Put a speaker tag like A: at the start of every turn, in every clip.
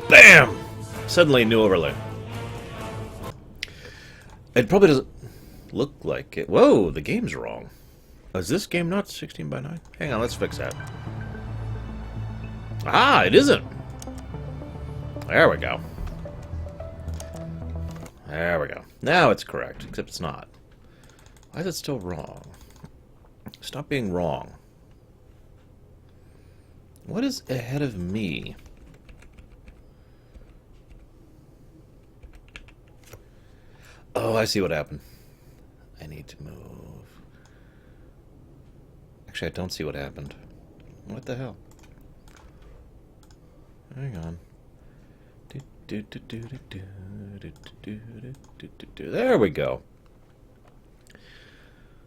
A: BAM! Suddenly, new overlay. It probably doesn't look like it. Whoa, the game's wrong. Is this game not 16 by 9? Hang on, let's fix that. Ah, it isn't. There we go. There we go. Now it's correct, except it's not. Why is it still wrong? Stop being wrong. What is ahead of me? Oh, I see what happened. I need to move. Actually, I don't see what happened. What the hell? Hang on. There we go.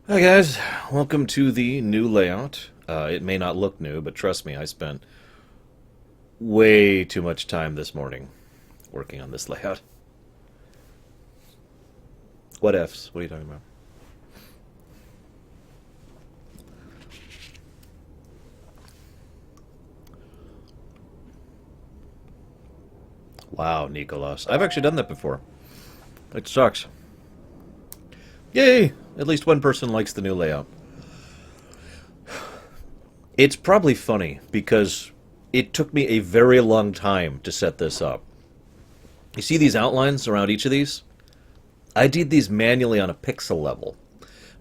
A: Hi guys, welcome to the new layout. It may not look new, but trust me, I spent way too much time this morning working on this layout. What Fs? What are you talking about? Wow, Nicholas. I've actually done that before. It sucks. Yay! At least one person likes the new layout. It's probably funny, because it took me a very long time to set this up. You see these outlines around each of these? I did these manually on a pixel level,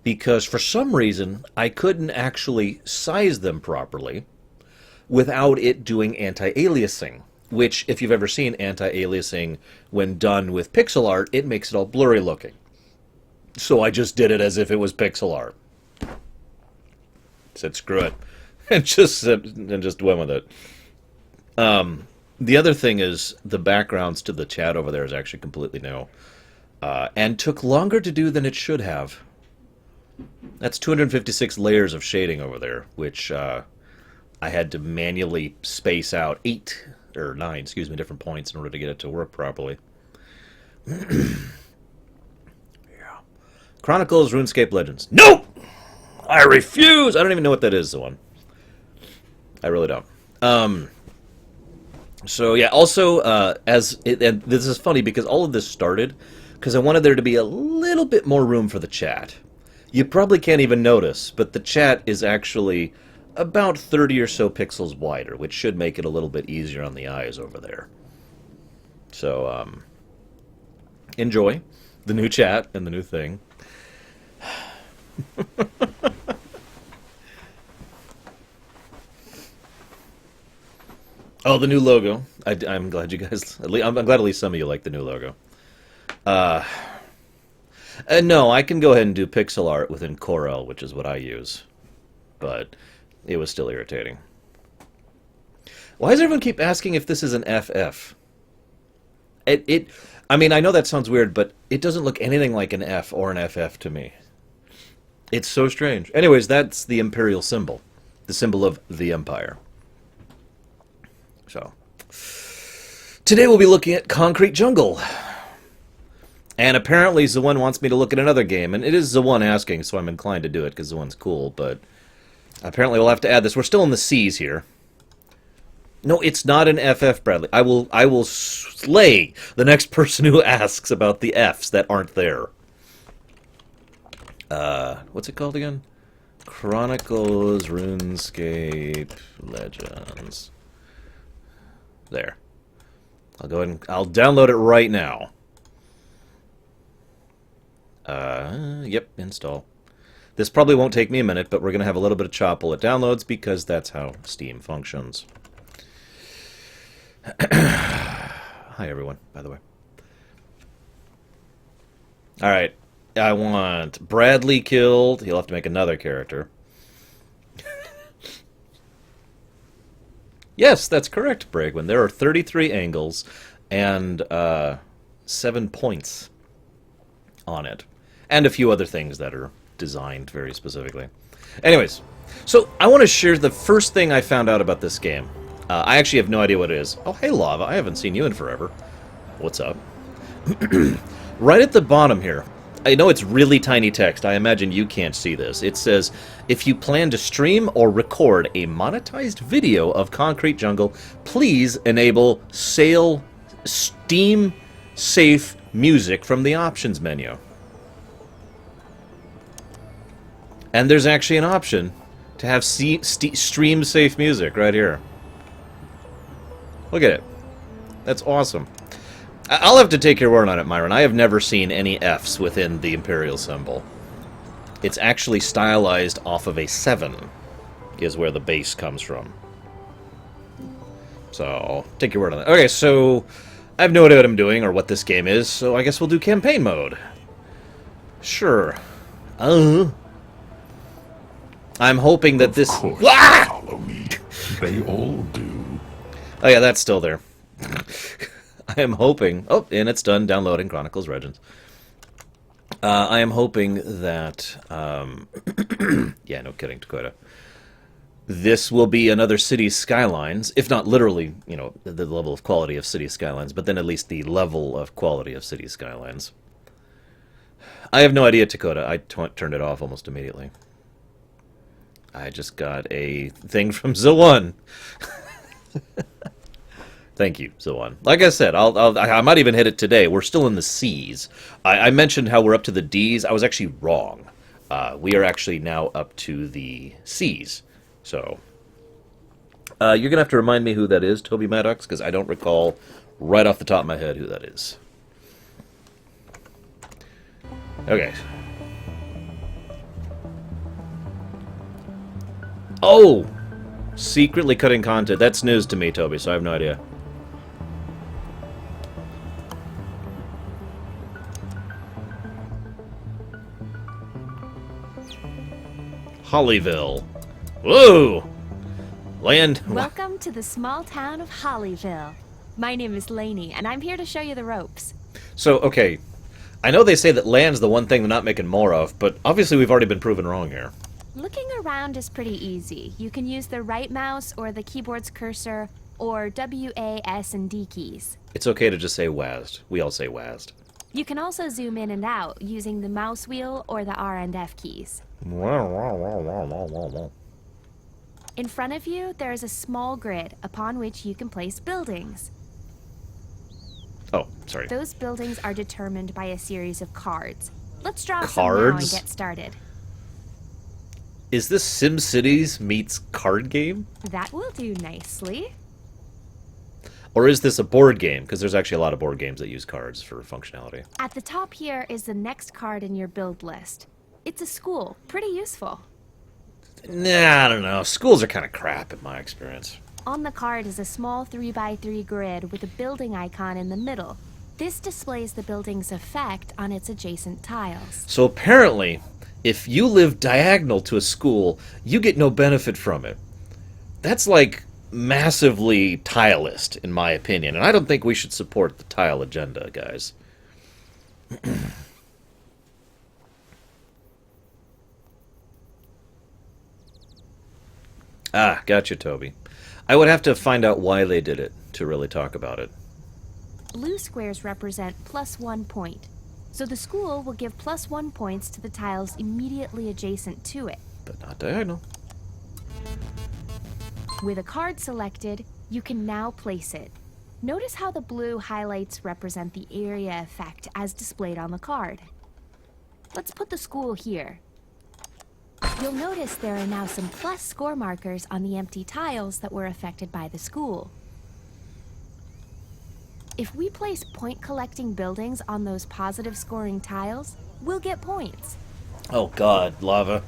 A: because for some reason, I couldn't actually size them properly without it doing anti-aliasing. Which, if you've ever seen anti-aliasing when done with pixel art, it makes it all blurry looking. So I just did it as if it was pixel art. Said screw it. And just went with it. The other thing is, the backgrounds to the chat over there is actually completely new. And took longer to do than it should have. That's 256 layers of shading over there, which I had to manually space out 9 different points in order to get it to work properly. Yeah. Chronicles RuneScape Legends. No! I refuse! I don't even know what that is, the one. I really don't. So, yeah, also, and this is funny because all of this started because I wanted there to be a little bit more room for the chat. You probably can't even notice, but the chat is actually about 30 or so pixels wider, which should make it a little bit easier on the eyes over there. So, enjoy the new chat and the new thing. Oh, the new logo. I'm glad you guys... I'm glad at least some of you like the new logo. No, I can go ahead and do pixel art within Corel, which is what I use. But it was still irritating. Why does everyone keep asking if this is an FF? I mean, I know that sounds weird, but it doesn't look anything like an F or an FF to me. It's so strange. Anyways, that's the Imperial symbol. The symbol of the Empire. So, today we'll be looking at Concrete Jungle. And apparently Zawun wants me to look at another game, and it is Zawun asking, so I'm inclined to do it, because Zawun's cool, but apparently we'll have to add this. We're still in the C's here. No, it's not an FF, Bradley. I will slay the next person who asks about the Fs that aren't there. What's it called again? Chronicles RuneScape Legends. There. I'll go ahead and I'll download it right now. Yep, install. This probably won't take me a minute, but we're going to have a little bit of chop while it downloads because that's how Steam functions. Hi, everyone, by the way. Alright, I want Bradley killed. He'll have to make another character. Yes, that's correct, Bragwin. There are 33 angles and 7 points on it. And a few other things that are designed very specifically. Anyways, so I want to share the first thing I found out about this game. I actually have no idea what it is. Oh, hey, Lava. I haven't seen you in forever. What's up? Right at the bottom here, I know it's really tiny text. I imagine you can't see this. It says, if you plan to stream or record a monetized video of Concrete Jungle, please enable Steam safe music from the options menu. And there's actually an option to have stream safe music right here. Look at it. That's awesome. I'll have to take your word on it, Myron. I have never seen any Fs within the Imperial symbol. It's actually stylized off of a 7, is where the base comes from. So, take your word on that. Okay, so I have no idea what I'm doing or what this game is, so I guess we'll do campaign mode. Sure. I'm hoping that this...
B: Of course, follow me. They all do.
A: Oh yeah, that's still there. I am hoping... Oh, and it's done downloading Chronicles Legends. I am hoping that... yeah, no kidding, Dakota. This will be another Cities Skylines, if not literally, you know, the level of quality of Cities Skylines, but then at least the level of quality of Cities Skylines. I have no idea, Dakota. I turned it off almost immediately. I just got a thing from Zawan. Thank you, Zawan. Like I said, I might even hit it today. We're still in the C's. I mentioned how we're up to the D's. I was actually wrong. We are actually now up to the C's. So, you're going to have to remind me who that is, Toby Maddox, because I don't recall right off the top of my head who that is. Okay. Oh! Secretly cutting content. That's news to me, Toby, so I have no idea. Hollyville. Whoa! Land.
C: Welcome to the small town of Hollyville. My name is Lainey, and I'm here to show you the ropes.
A: So, okay. I know they say that land's the one thing they're not making more of, but obviously we've already been proven wrong here.
C: Looking around is pretty easy. You can use the right mouse or the keyboard's cursor, or W, A, S, and D keys.
A: It's okay to just say WASD. We all say WASD.
C: You can also zoom in and out using the mouse wheel or the R and F keys. In front of you, there is a small grid upon which you can place buildings.
A: Oh, sorry.
C: Those buildings are determined by a series of cards. Let's draw some now and
A: Cards?
C: get started.
A: Is this SimCities meets card game?
C: That will do nicely.
A: Or is this a board game? Because there's actually a lot of board games that use cards for functionality.
C: At the top here is the next card in your build list. It's a school. Pretty useful.
A: Nah, I don't know. Schools are kind of crap in my experience.
C: On the card is a small 3x3 grid with a building icon in the middle. This displays the building's effect on its adjacent tiles.
A: So apparently, if you live diagonal to a school, you get no benefit from it. That's like massively tileist, in my opinion, and I don't think we should support the tile agenda, guys. Ah, gotcha, Toby. I would have to find out why they did it to really talk about it.
C: Blue squares represent +1 point. So the school will give +1 points to the tiles immediately adjacent to it.
A: But not diagonal.
C: With a card selected, you can now place it. Notice how the blue highlights represent the area effect as displayed on the card. Let's put the school here. You'll notice there are now some plus score markers on the empty tiles that were affected by the school. If we place point-collecting buildings on those positive scoring tiles, we'll get points.
A: Oh god, lava.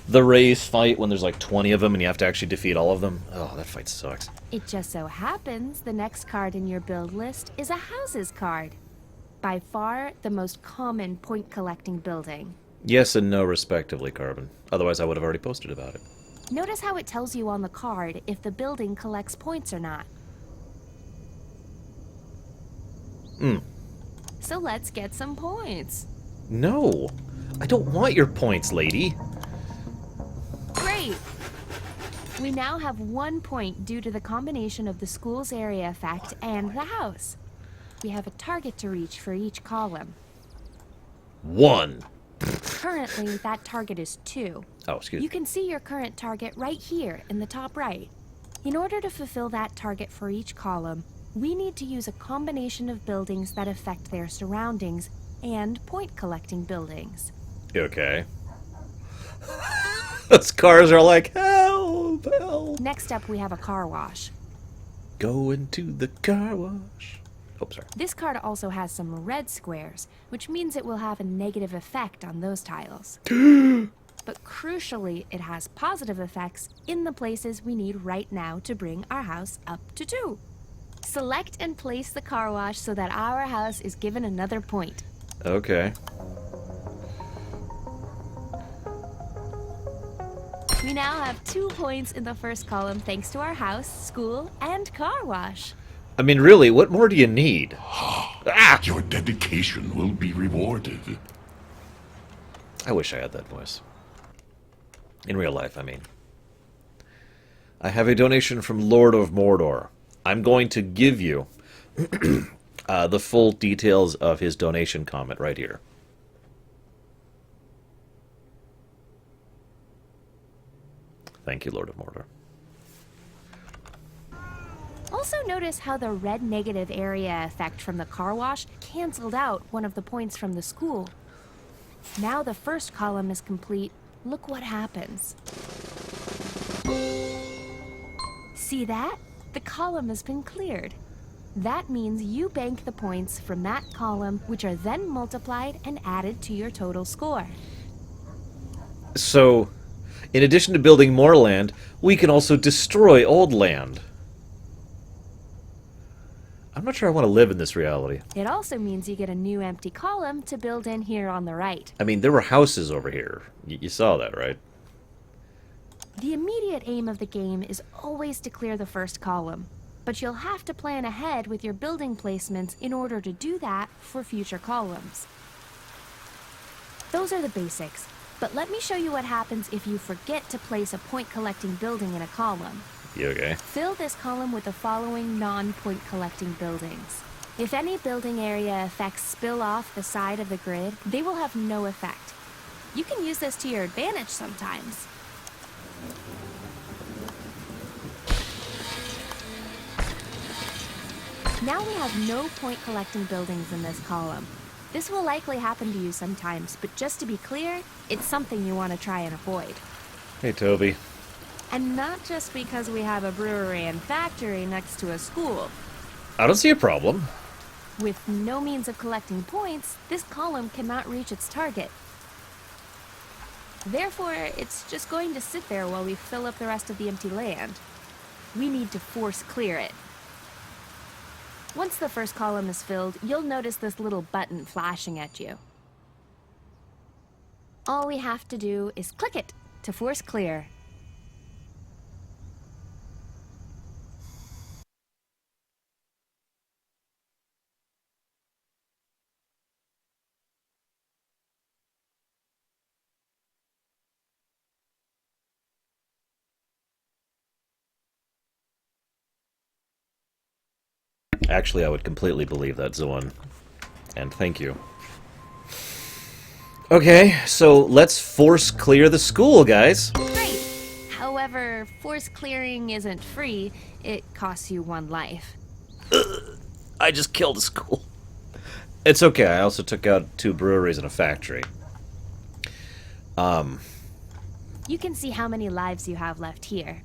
A: The race fight when there's like 20 of them and you have to actually defeat all of them. Oh, that fight sucks.
C: It just so happens the next card in your build list is a houses card. By far the most common point-collecting building.
A: Yes and no, respectively, Carbon. Otherwise, I would have already posted about it.
C: Notice how it tells you on the card if the building collects points or not. So let's get some points.
A: No! I don't want your points, lady.
C: Great! We now have 1 point due to the combination of the school's area effect and the house. We have a target to reach for each column.
A: 1.
C: Currently, that target is 2.
A: Oh, excuse
C: You
A: me.
C: can see your current target right here in the top right. In order to fulfill that target for each column, we need to use a combination of buildings that affect their surroundings and point collecting buildings.
A: Okay. Those cars are like, help, help.
C: Next up, we have a car wash.
A: Going to the car wash. Oh, sorry.
C: This card also has some red squares, which means it will have a negative effect on those tiles. But crucially, it has positive effects in the places we need right now to bring our house up to 2. Select and place the car wash so that our house is given another point.
A: Okay.
C: We now have 2 points in the first column thanks to our house, school, and car wash.
A: I mean, really, what more do you need? Ah!
B: Your dedication will be rewarded.
A: I wish I had that voice. In real life, I mean. I have a donation from Lord of Mordor. I'm going to give you the full details of his donation comment right here. Thank you, Lord of Mordor.
C: Also notice how the red negative area effect from the car wash canceled out one of the points from the school. Now the first column is complete. Look what happens. See that? The column has been cleared. That means you bank the points from that column, which are then multiplied and added to your total score.
A: So, in addition to building more land, we can also destroy old land. I'm not sure I want to live in this reality.
C: It also means you get a new empty column to build in here on the right.
A: I mean, there were houses over here. You saw that, right?
C: The immediate aim of the game is always to clear the first column, but you'll have to plan ahead with your building placements in order to do that for future columns. Those are the basics, but let me show you what happens if you forget to place a point collecting building in a column.
A: You okay?
C: Fill this column with the following non-point collecting buildings. If any building area effects spill off the side of the grid, they will have no effect. You can use this to your advantage sometimes. Now we have no point collecting buildings in this column. This will likely happen to you sometimes, but just to be clear, it's something you want to try and avoid.
A: Hey, Toby.
C: And not just because we have a brewery and factory next to a school.
A: I don't see a problem.
C: With no means of collecting points, this column cannot reach its target. Therefore, it's just going to sit there while we fill up the rest of the empty land. We need to force clear it. Once the first column is filled, you'll notice this little button flashing at you. All we have to do is click it to force clear.
A: Actually, I would completely believe that, Zoan. And thank you. Okay, so let's force clear the school, guys.
C: Great! However, force clearing isn't free. It costs you 1 life.
A: I just killed a school. It's okay, I also took out 2 breweries and a factory.
C: You can see how many lives you have left here.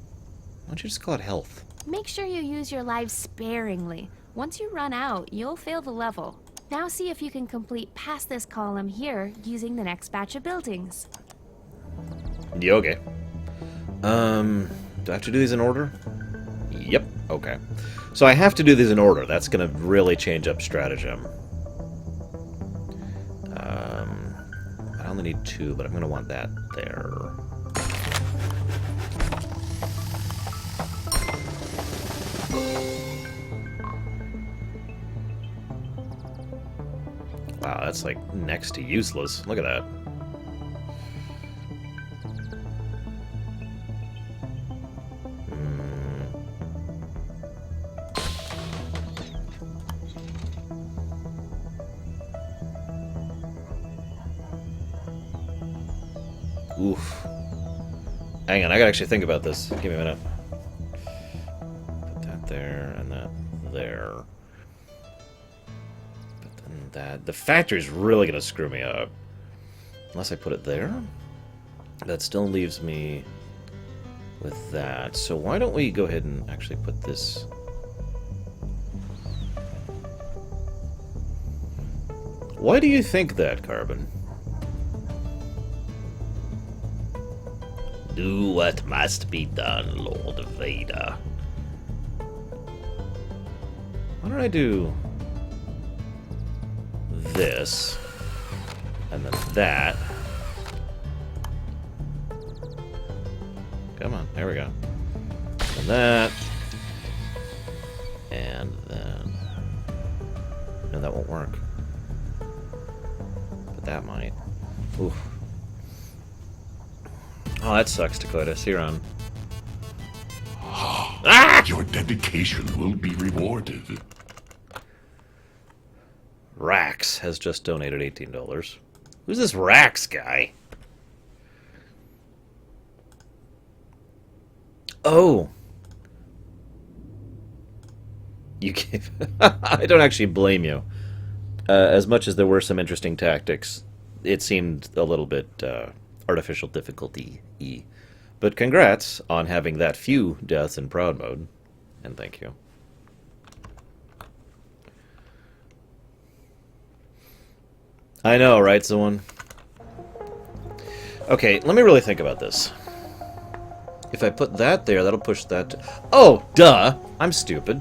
A: Why don't you just call it health?
C: Make sure you use your lives sparingly. Once you run out, you'll fail the level. Now see if you can complete past this column here using the next batch of buildings.
A: Yeah, okay. Do I have to do these in order? Yep, okay. So I have to do these in order. That's gonna really change up stratagem. I only need 2, but I'm gonna want that there. Wow, that's like next to useless. Look at that. Oof. Hang on, I gotta actually think about this. Give me a minute. Put that there and that there. But then that... The factory's really gonna screw me up. Unless I put it there? That still leaves me with that. So why don't we go ahead and actually put this... Why do you think that, Carbon? Do what must be done, Lord Vader. Why don't I do this, and then that. Come on, there we go. And that, and then... No, that won't work. But that might. Oof. Oh, that sucks, Dakota. See you around.
B: Your dedication will be rewarded.
A: Rax has just donated $18. Who's this Rax guy? Oh. You gave... I don't actually blame you. As much as there were some interesting tactics, it seemed a little bit artificial difficulty-y. But congrats on having that few deaths in Proud Mode. And thank you. I know, right, someone? Okay, let me really think about this. If I put that there, that'll push that... Oh, duh! I'm stupid.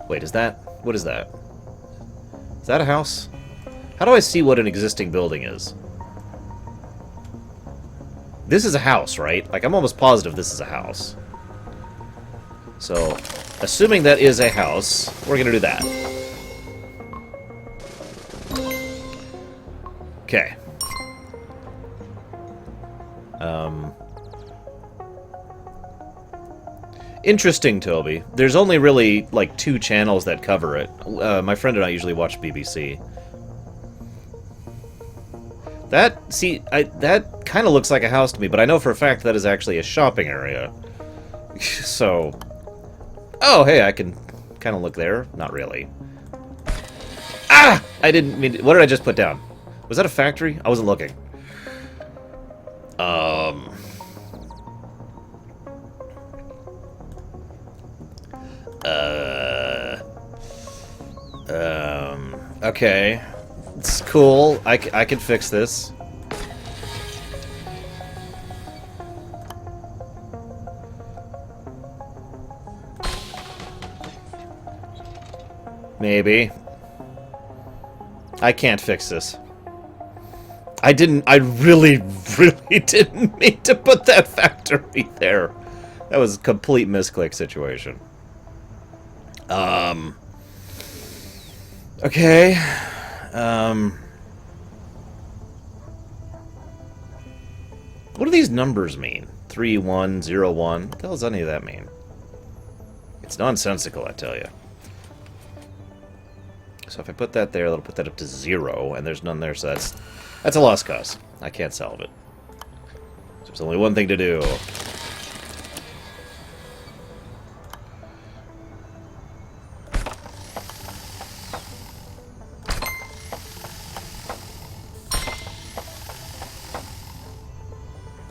A: Wait, is that... What is that? Is that a house? How do I see what an existing building is? This is a house, right? Like, I'm almost positive this is a house. So, assuming that is a house, we're gonna do that. Okay. Interesting, Toby. There's only really, like, 2 channels that cover it. My friend and I usually watch BBC. That, see, that kind of looks like a house to me, but I know for a fact that is actually a shopping area. So... Oh, hey, I can kind of look there. Not really. Ah! I didn't mean to, what did I just put down? Was that a factory? I wasn't looking. Okay. It's cool. I can fix this. Maybe. I can't fix this. I really didn't mean to put that factory there. That was a complete misclick situation. Okay. What do these numbers mean? 3101? What the hell does any of that mean? It's nonsensical, I tell you. So if I put that there, that'll put that up to 0, and there's none there, so that's a lost cause. I can't solve it. So there's only one thing to do.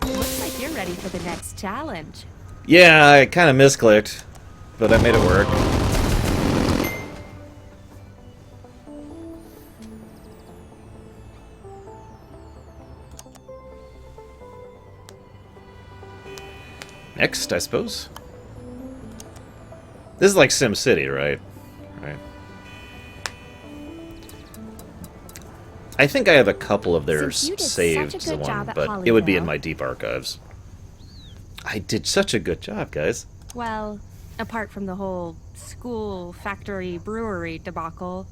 C: Looks like you're ready for the next challenge.
A: Yeah, I kind of misclicked, but I made it work. Next, I suppose. This is like Sim City, right? Right. I think I have a couple of their
C: Since you did
A: saved,
C: such a good job at
A: but it would be in
C: Hollyville.
A: my deep archives. I did such a good job, guys.
C: Well, apart from the whole school, factory, brewery debacle,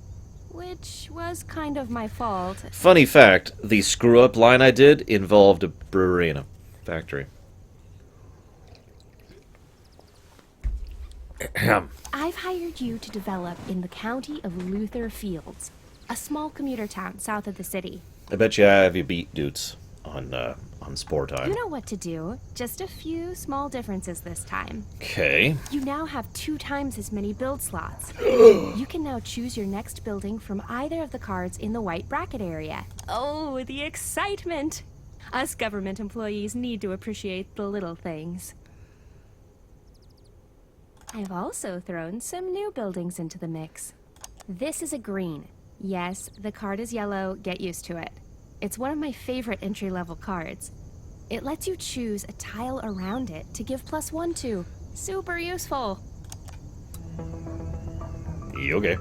C: which was kind of my fault.
A: Funny fact, the screw-up line I did involved a brewery and a factory.
C: I've hired you to develop in the county of Luther Fields, a small commuter town south of the city.
A: I bet you I have you beat dudes on on Spore Time.
C: You know what to do. Just a few small differences this time.
A: Okay.
C: You now have 2 times as many build slots. You can now choose your next building from either of the cards in the white bracket area. Oh, the excitement! Us government employees need to appreciate the little things. I've also thrown some new buildings into the mix. This is a green. Yes, the card is yellow, get used to it. It's one of my favorite entry-level cards. It lets you choose a tile around it to give +1 to. Super useful.
A: Okay.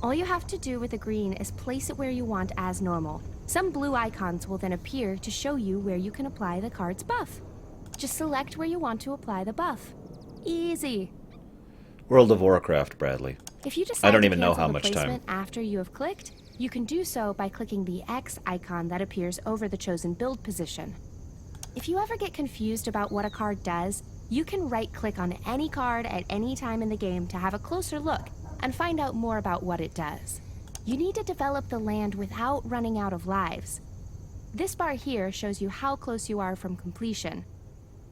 C: All you have to do with the green is place it where you want as normal. Some blue icons will then appear to show you where you can apply the card's buff. Just select where you want to apply the buff. Easy.
A: World of Warcraft, Bradley.
C: If you decide
A: I don't
C: to
A: even know
C: cancel
A: how
C: the
A: much time.
C: placement after you have clicked, you can do so by clicking the X icon that appears over the chosen build position. If you ever get confused about what a card does, you can right-click on any card at any time in the game to have a closer look and find out more about what it does. You need to develop the land without running out of lives. This bar here shows you how close you are from completion.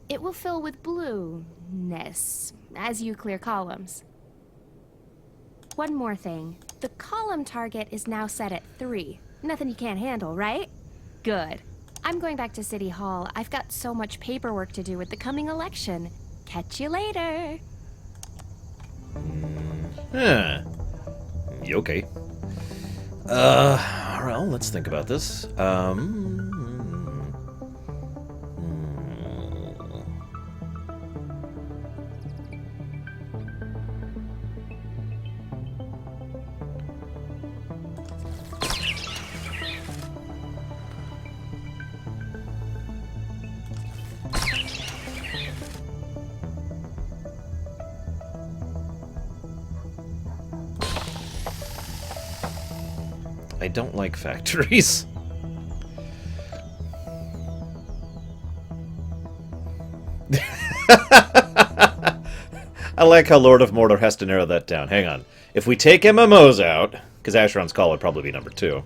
C: It will fill with blueness as you clear columns. One more thing. The column target is now set at 3. Nothing you can't handle, right? Good. I'm going back to City Hall. I've got so much paperwork to do with the coming election. Catch you later.
A: Huh. Okay. Well, let's think about this. I don't like factories. I like how Lord of Mordor has to narrow that down. Hang on. If we take MMOs out, because Asheron's Call would probably be number 2.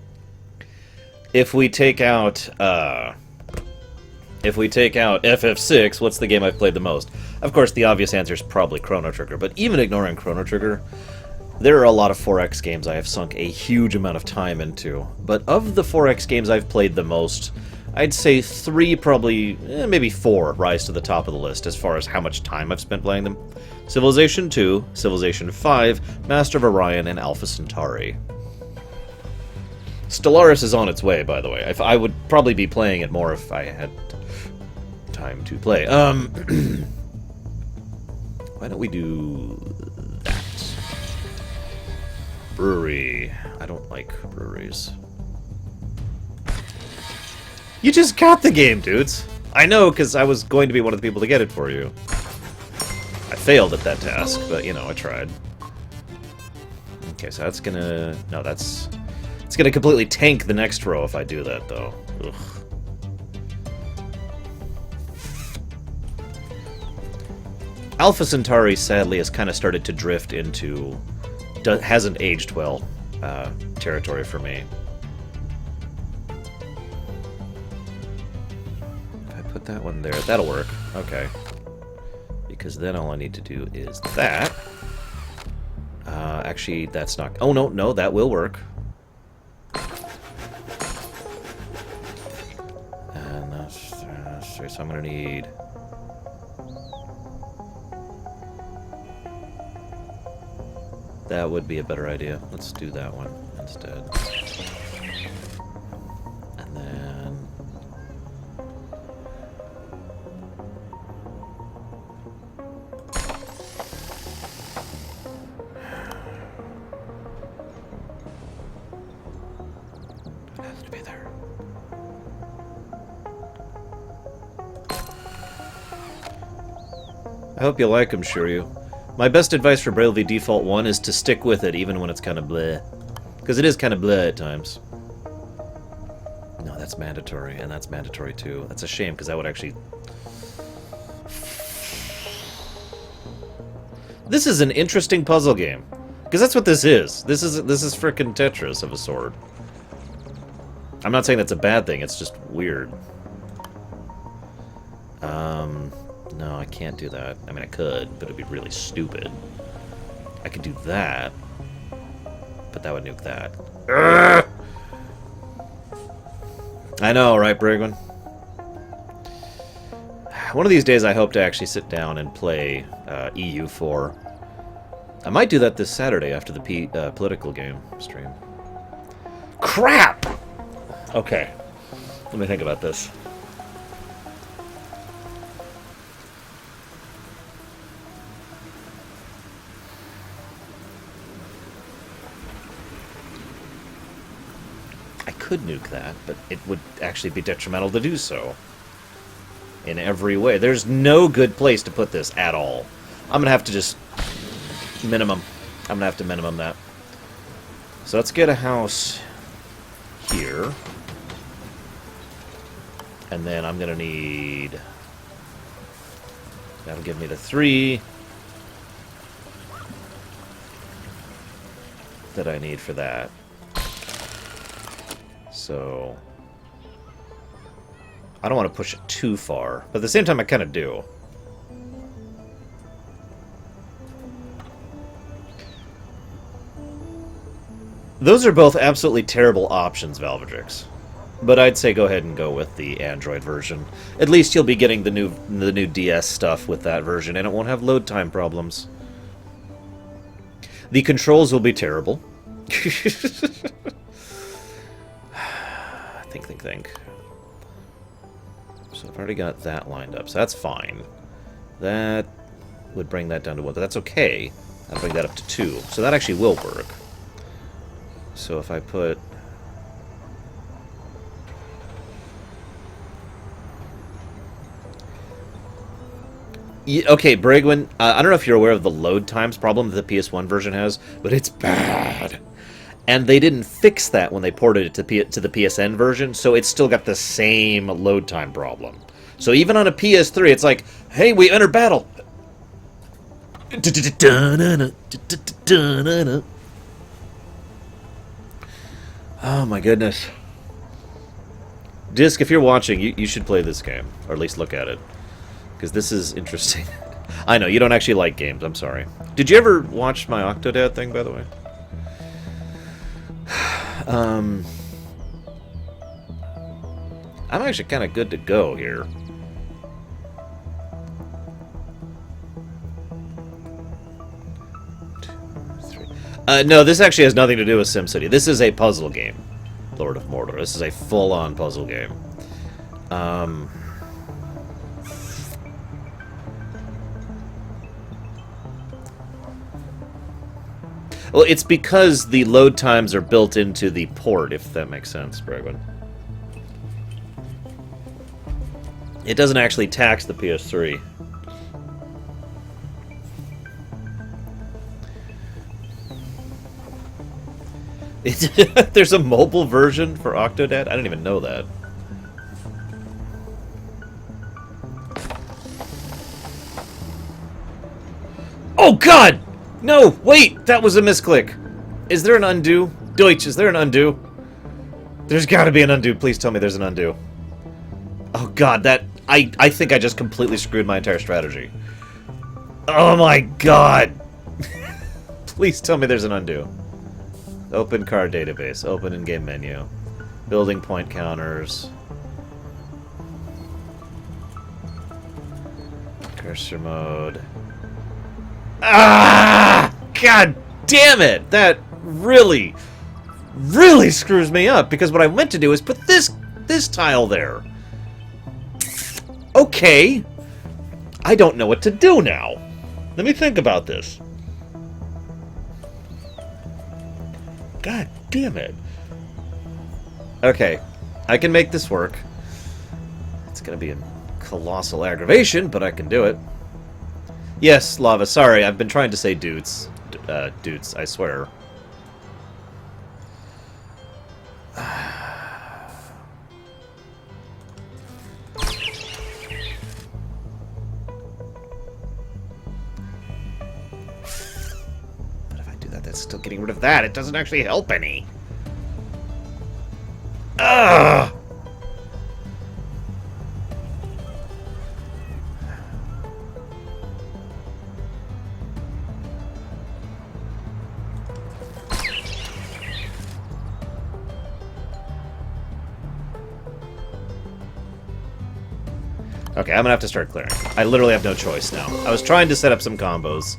A: If we take out FF6, what's the game I've played the most? Of course, the obvious answer is probably Chrono Trigger, but even ignoring Chrono Trigger, there are a lot of 4X games I have sunk a huge amount of time into. But of the 4X games I've played the most, I'd say 3, probably, maybe 4 rise to the top of the list as far as how much time I've spent playing them. Civilization 2, Civilization 5, Master of Orion, and Alpha Centauri. Stellaris is on its way, by the way. I would probably be playing it more if I had time to play. Why don't we do that? Brewery. I don't like breweries. You just got the game, dudes! I know, because I was going to be one of the people to get it for you. I failed at that task, but, you know, I tried. Okay, so that's gonna... No, that's... It's gonna completely tank the next row if I do that, though. Ugh. Alpha Centauri, sadly, has kind of started to drift into... hasn't aged well territory for me. If I put that one there, that'll work. Okay. Because then all I need to do is that. Actually, that's not... Oh, no, that will work. And that's... so I'm gonna need... That would be a better idea. Let's do that one instead. And then... It has to be there. I hope you like them, Shiryu. My best advice for Bravely Default 1 is to stick with it, even when it's kind of bleh. Because it is kind of bleh at times. No, that's mandatory, and that's mandatory too. That's a shame, because that would actually... This is an interesting puzzle game. Because that's what this is. This is frickin' Tetris of a sort. I'm not saying that's a bad thing, it's just weird. No, I can't do that. I mean, I could, but it'd be really stupid. I could do that, but that would nuke that. Urgh! I know, right, Brigwin? One of these days I hope to actually sit down and play EU4. I might do that this Saturday after the political game stream. Crap! Okay. Let me think about this. I could nuke that, but it would actually be detrimental to do so. In every way. There's no good place to put this at all. I'm gonna have to just minimum. I'm gonna have to minimum that. So let's get a house here. And then I'm gonna need... That'll give me the 3 that I need for that. So... I don't want to push it too far, but at the same time I kind of do. Those are both absolutely terrible options, Valvedrix. But I'd say go ahead and go with the Android version. At least you'll be getting the new DS stuff with that version, and it won't have load time problems. The controls will be terrible. Think. So I've already got that lined up, so that's fine. That would bring that down to 1, but that's okay. I'll bring that up to 2, so that actually will work. So if I put... Okay, Brigwin, I don't know if you're aware of the load times problem that the PS1 version has, but it's bad. And they didn't fix that when they ported it to the PSN version, so it's still got the same load time problem. So even on a PS3, it's like, hey, we enter battle. Oh my goodness. Disc, if you're watching, you should play this game, or at least look at it. Because this is interesting. I know, you don't actually like games, I'm sorry. Did you ever watch my Octodad thing, by the way? I'm actually kind of good to go here. 2, 3. No, this actually has nothing to do with SimCity. This is a puzzle game, Lord of Mordor. This is a full-on puzzle game. Well, it's because the load times are built into the port, if that makes sense, Bregwin. It doesn't actually tax the PS3. There's a mobile version for Octodad? I didn't even know that. Oh, God! No, wait! That was a misclick. Is there an undo? Deutsch, is there an undo? There's gotta be an undo. Please tell me there's an undo. Oh, God, that... I think I just completely screwed my entire strategy. Oh, my God! Please tell me there's an undo. Open card database. Open in-game menu. Building point counters. Cursor mode. Ah! God damn it! That really, really screws me up, because what I meant to do is put this tile there. Okay. I don't know what to do now. Let me think about this. God damn it. Okay. I can make this work. It's gonna be a colossal aggravation, but I can do it. Yes, Lava, sorry, I've been trying to say dudes. Dudes, I swear. But if I do that, that's still getting rid of that. It doesn't actually help any. Ugh! Okay, I'm gonna have to start clearing. I literally have no choice now. I was trying to set up some combos,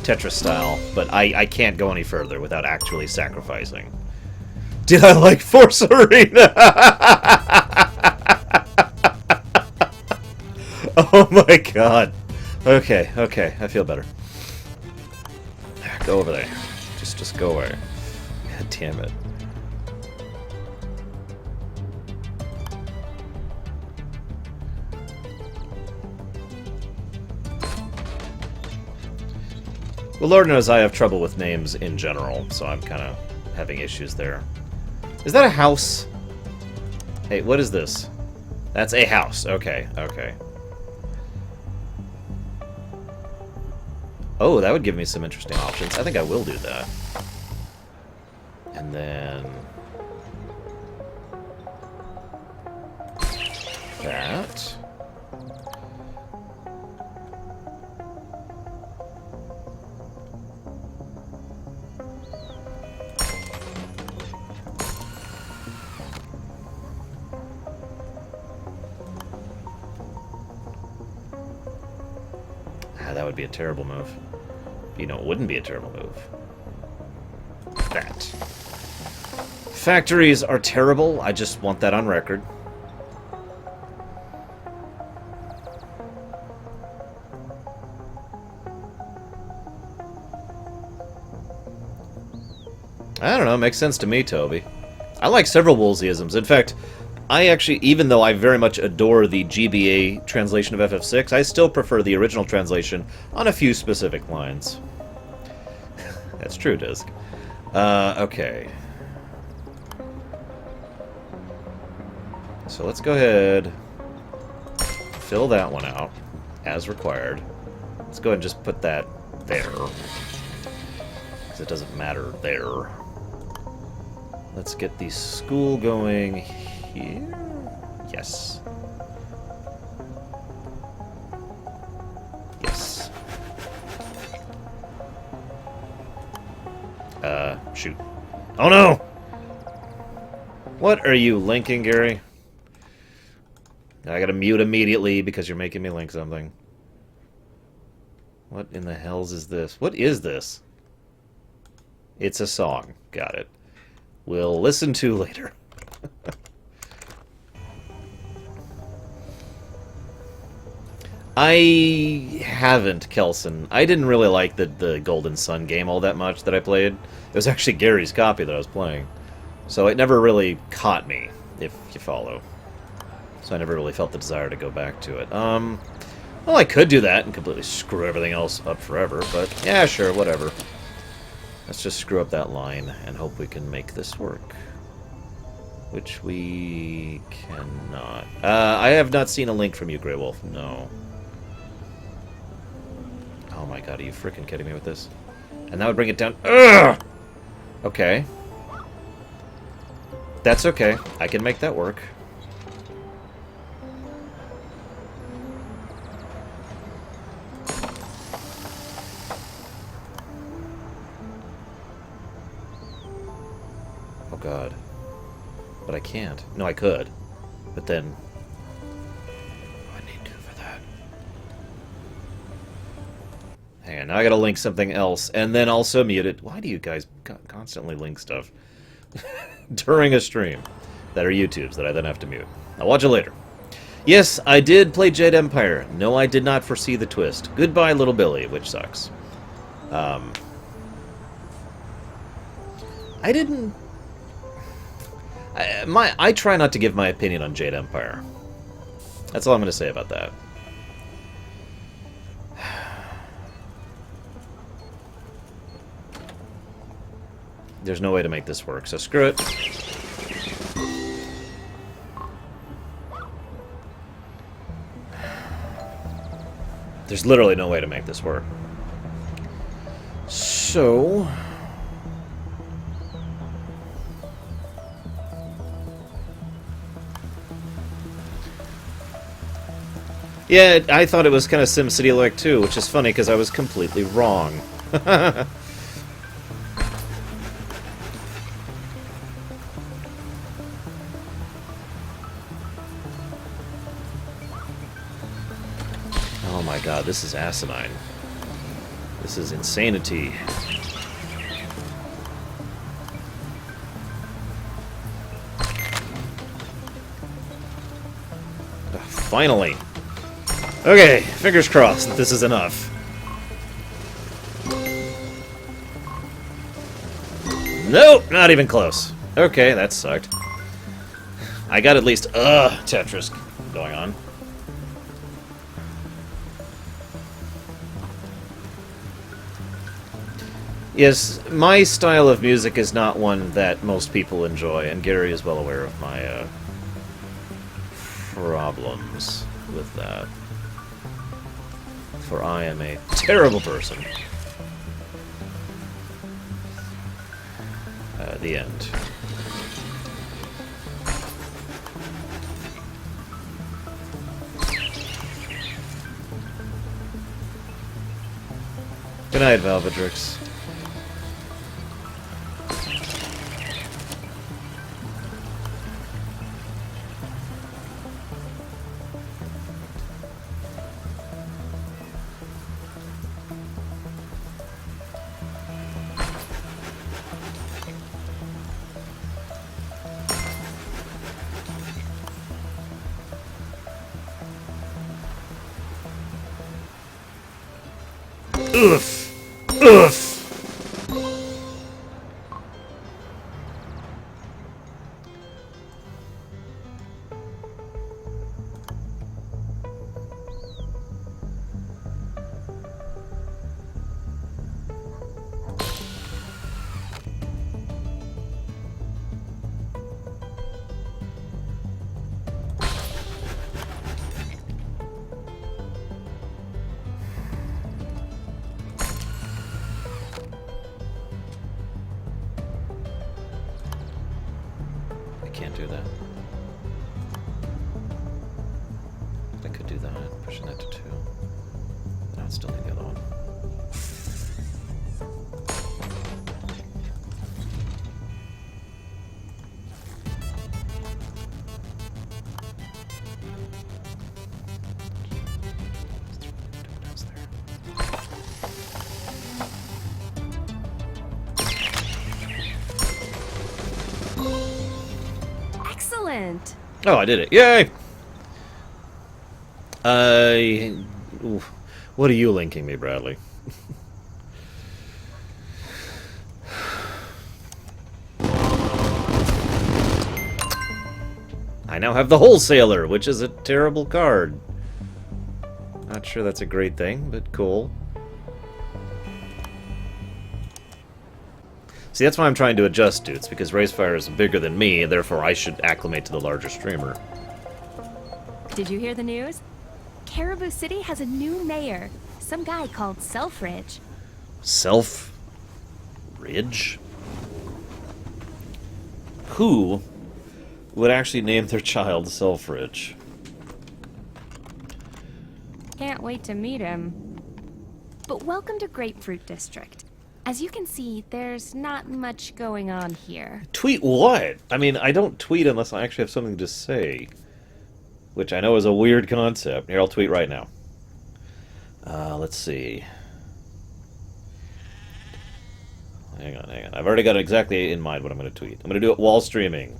A: Tetris style, but I can't go any further without actually sacrificing. Did I like Force Arena? Oh my god. Okay, okay, I feel better. Go over there. Just go away. God damn it. Well, Lord knows I have trouble with names in general, so I'm kind of having issues there. Is that a house? Hey, what is this? That's a house. Okay, okay. Oh, that would give me some interesting options. I think I will do that. And then... that. That would be a terrible move. You know, it wouldn't be a terrible move. That. Factories are terrible. I just want that on record. I don't know. Makes sense to me, Toby. I like several Woolseyisms. In fact, I actually, even though I very much adore the GBA translation of FF6, I still prefer the original translation on a few specific lines. That's true, Disc. Okay. So let's go ahead, fill that one out, as required. Let's go ahead and just put that there, because it doesn't matter there. Let's get the school going here. Yes. Yes. Shoot. Oh no! What are you linking, Gary? I gotta mute immediately because you're making me link something. What in the hells is this? What is this? It's a song. Got it. We'll listen to later. I haven't, Kelson. I didn't really like the Golden Sun game all that much that I played. It was actually Gary's copy that I was playing. So it never really caught me, if you follow. So I never really felt the desire to go back to it. Well, I could do that and completely screw everything else up forever, but yeah, sure, whatever. Let's just screw up that line and hope we can make this work. Which we cannot. I have not seen a link from you, Grey Wolf. No. Oh my god, are you freaking kidding me with this? And that would bring it down. Ugh! Okay. That's okay. I can make that work. Oh god. But I can't. No, I could. But then... what do I need to do for that? Hang on, now I gotta link something else, and then also mute it. Why do you guys constantly link stuff during a stream that are YouTubes that I then have to mute? I'll watch it later. Yes, I did play Jade Empire. No, I did not foresee the twist. Goodbye, little Billy, which sucks. I didn't... I try not to give my opinion on Jade Empire. That's all I'm going to say about that. There's no way to make this work, so screw it. There's literally no way to make this work. So... yeah, I thought it was kind of SimCity-like too, which is funny because I was completely wrong. Oh my god, this is asinine. This is insanity. Finally. Okay, fingers crossed that this is enough. Nope, not even close. Okay, that sucked. I got at least Tetris going on. Yes, my style of music is not one that most people enjoy, and Gary is well aware of my problems with that. For I am a terrible person. The end. Good night, Valvidrix. Oof! Oof! Can't do that. I could do that, pushing that to 2. Now it's still in the other one.
C: Excellent!
A: Oh, I did it. Yay! What are you linking me, Bradley? I now have the Wholesaler, which is a terrible card. Not sure that's a great thing, but cool. See, that's why I'm trying to adjust to. It's because Racefire is bigger than me, and therefore I should acclimate to the larger streamer.
C: Did you hear the news? Caribou City has a new mayor. Some guy called Selfridge.
A: Selfridge? Who would actually name their child Selfridge?
C: Can't wait to meet him. But welcome to Grapefruit District. As you can see, there's not much going on here.
A: Tweet what? I mean, I don't tweet unless I actually have something to say. Which I know is a weird concept. Here, I'll tweet right now. Let's see. Hang on. I've already got exactly in mind what I'm going to tweet. I'm going to do it while streaming.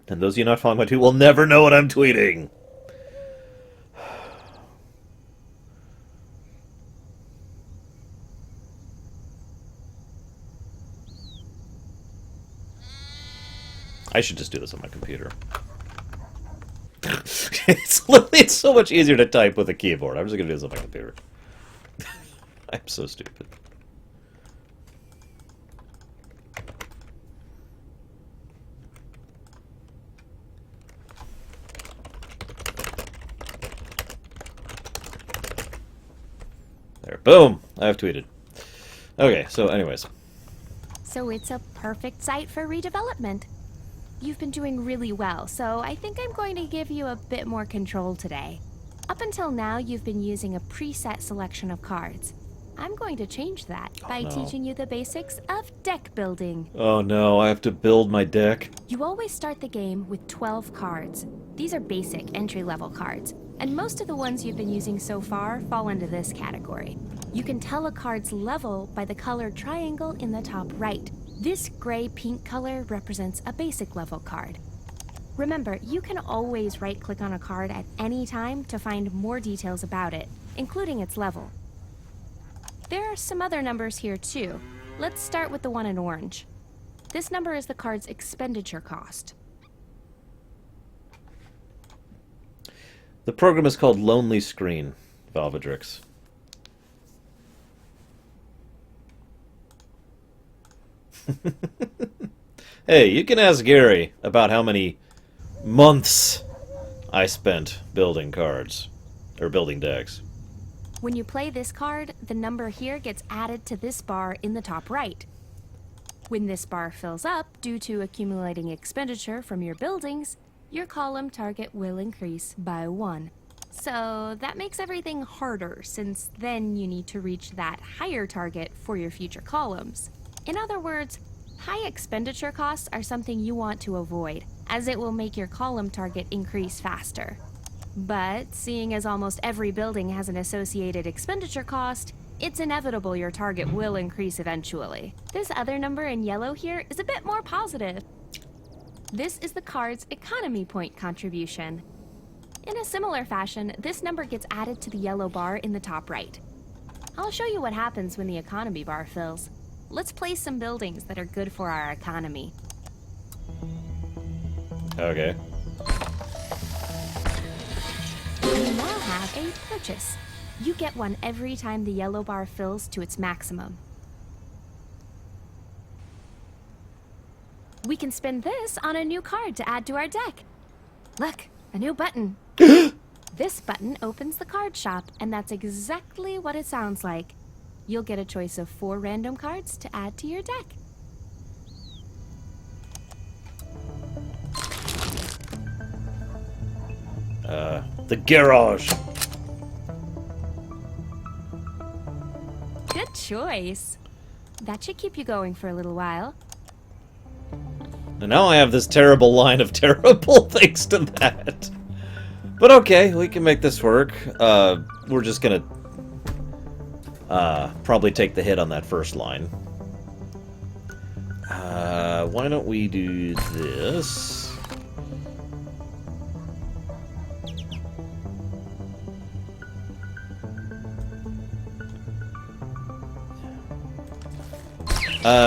A: And those of you not following my tweet will never know what I'm tweeting. I should just do this on my computer. It's so much easier to type with a keyboard. I'm just going to do this on my computer. I'm so stupid. There. Boom! I have tweeted. Okay, so anyways.
C: So it's a perfect site for redevelopment. You've been doing really well, so I think I'm going to give you a bit more control today. Up until now, you've been using a preset selection of cards. I'm going to change that by
A: no.
C: teaching you the basics of deck building.
A: Oh no, I have to build my deck.
C: You always start the game with 12 cards. These are basic entry-level cards, and most of the ones you've been using so far fall into this category. You can tell a card's level by the colored triangle in the top right. This gray-pink color represents a basic level card. Remember, you can always right-click on a card at any time to find more details about it, including its level. There are some other numbers here too. Let's start with the one in orange. This number is the card's expenditure cost.
A: The program is called Lonely Screen, Valvedrix. Hey, you can ask Gary about how many months I spent building cards. Or building decks.
C: When you play this card, the number here gets added to this bar in the top right. When this bar fills up due to accumulating expenditure from your buildings, your column target will increase by 1. So that makes everything harder, since then you need to reach that higher target for your future columns. In other words, high expenditure costs are something you want to avoid, as it will make your column target increase faster. But seeing as almost every building has an associated expenditure cost, it's inevitable your target will increase eventually. This other number in yellow here is a bit more positive. This is the card's economy point contribution. In a similar fashion, this number gets added to the yellow bar in the top right. I'll show you what happens when the economy bar fills. Let's place some buildings that are good for our economy.
A: Okay.
C: We now have a purchase. You get one every time the yellow bar fills to its maximum. We can spend this on a new card to add to our deck. Look, a new button. This button opens the card shop, and that's exactly what it sounds like. You'll get a choice of 4 random cards to add to your deck.
A: The garage.
C: Good choice. That should keep you going for a little while.
A: And now I have this terrible line of terrible thanks to that. But okay, we can make this work. We're just gonna probably take the hit on that first line. Why don't we do this?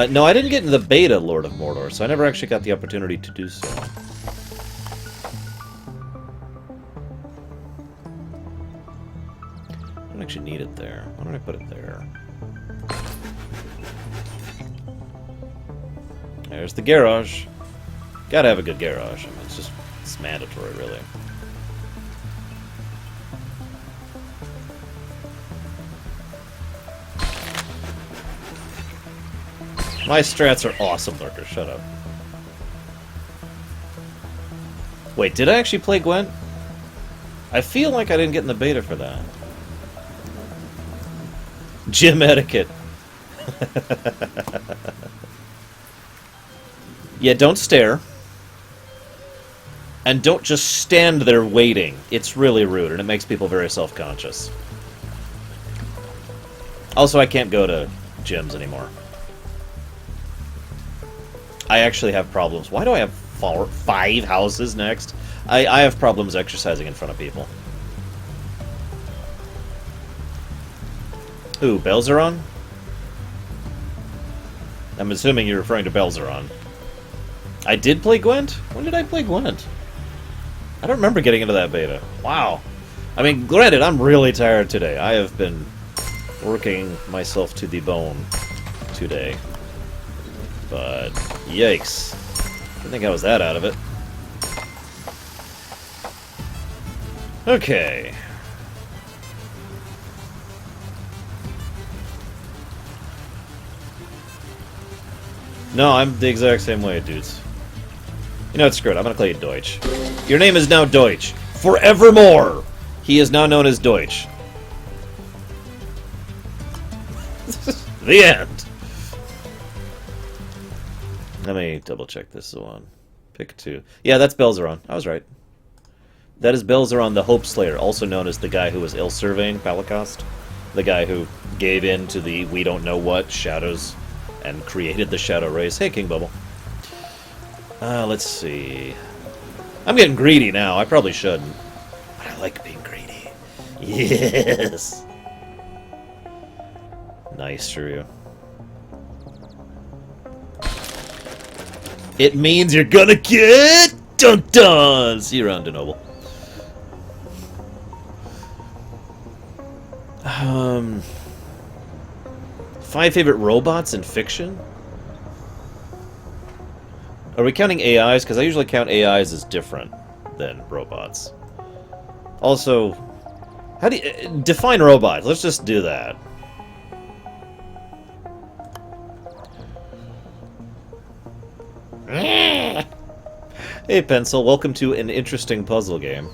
A: No, I didn't get into the beta Lord of Mordor, so I never actually got the opportunity to do so. I don't actually need it there. Why don't I put it there? There's the garage. Gotta have a good garage. I mean, it's mandatory, really. My strats are awesome, Lurker. Shut up. Wait, did I actually play Gwent? I feel like I didn't get in the beta for that. Gym etiquette. Yeah, don't stare. And don't just stand there waiting. It's really rude, and it makes people very self-conscious. Also, I can't go to gyms anymore. I actually have problems. Why do I have 5 houses next? I have problems exercising in front of people. Ooh, Belzeron? I'm assuming you're referring to Belzeron. I did play Gwent? When did I play Gwent? I don't remember getting into that beta. Wow. I mean, granted, I'm really tired today. I have been working myself to the bone today. But, yikes. I think I was that out of it. Okay. No, I'm the exact same way, dudes. You know what, screw it. I'm gonna call you Deutsch. Your name is now Deutsch. Forevermore! He is now known as Deutsch. The end. Let me double check this one. Pick 2. Yeah, that's Belzeron. I was right. That is Belzeron the Hope Slayer, also known as the guy who was ill-surveying Palacost. The guy who gave in to the we don't know what shadows and created the Shadow Race. Hey, King Bubble. Let's see. I'm getting greedy now. I probably shouldn't. But I like being greedy. Yes! Nice, Shiryu. It means you're gonna get dun-dun! See you around, Denoble. Five favorite robots in fiction? Are we counting AIs? Because I usually count AIs as different than robots. Also, how do you define robots? Let's just do that. Hey, Pencil. Welcome to an interesting puzzle game.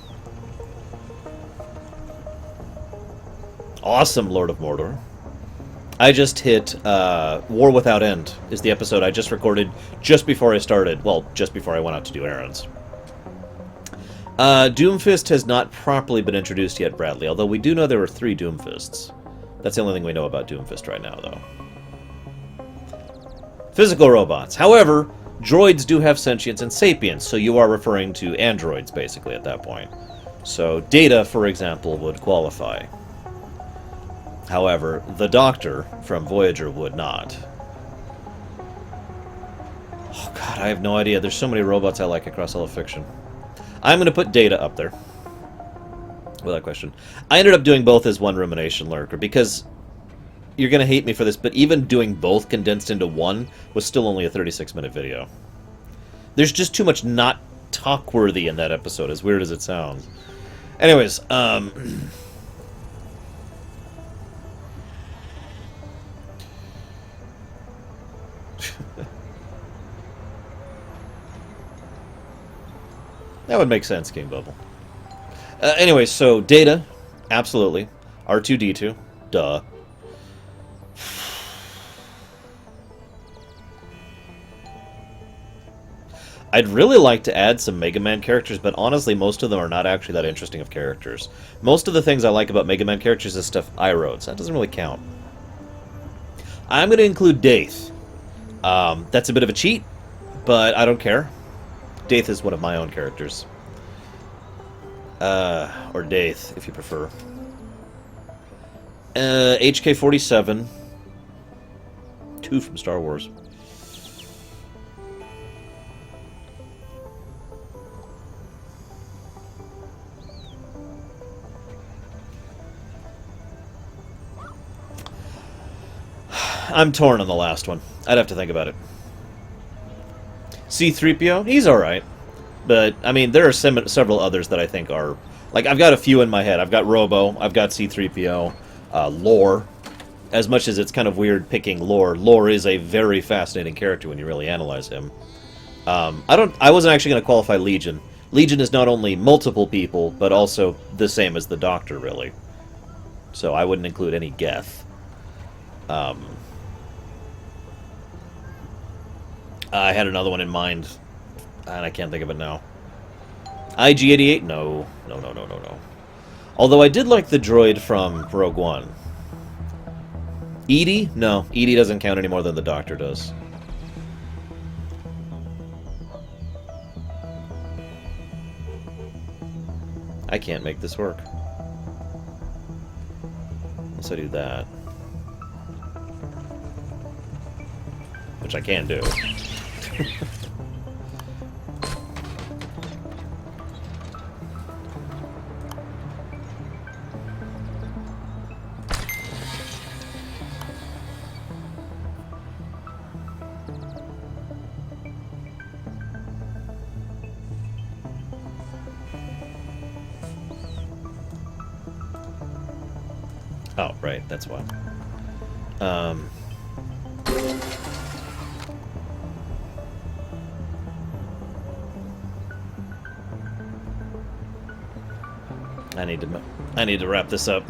A: Awesome, Lord of Mordor. I just hit War Without End is the episode I just recorded just before I started. Well, just before I went out to do errands. Doomfist has not properly been introduced yet, Bradley, although we do know there were 3 Doomfists. That's the only thing we know about Doomfist right now, though. Physical robots. However, droids do have sentience and sapience, so you are referring to androids, basically, at that point. So, Data, for example, would qualify. However, the Doctor from Voyager would not. Oh god, I have no idea. There's so many robots I like across all of fiction. I'm going to put Data up there. Without question. I ended up doing both as one Rumination Lurker, because you're going to hate me for this, but even doing both condensed into one was still only a 36-minute video. There's just too much not talk-worthy in that episode, as weird as it sounds. Anyways, that would make sense, King Bubble. Anyway, so Data, absolutely. R2-D2, duh. I'd really like to add some Mega Man characters, but honestly, most of them are not actually that interesting of characters. Most of the things I like about Mega Man characters is stuff I wrote, so that doesn't really count. I'm going to include Daith. That's a bit of a cheat, but I don't care. Daith is one of my own characters. Or Daith, if you prefer. HK-47. 2 from Star Wars. I'm torn on the last one. I'd have to think about it. C-3PO? He's alright. But, I mean, there are several others that I think are... Like, I've got a few in my head. I've got Robo, I've got C-3PO, Lore. As much as it's kind of weird picking Lore, Lore is a very fascinating character when you really analyze him. I wasn't actually going to qualify Legion. Legion is not only multiple people, but also the same as the Doctor, really. So I wouldn't include any Geth. I had another one in mind, and I can't think of it now. IG-88? No. No. Although I did like the droid from Rogue One. EDI? No, EDI doesn't count any more than the Doctor does. I can't make this work. Unless I do that. Which I can do. Oh, right, that's why. I need to wrap this up.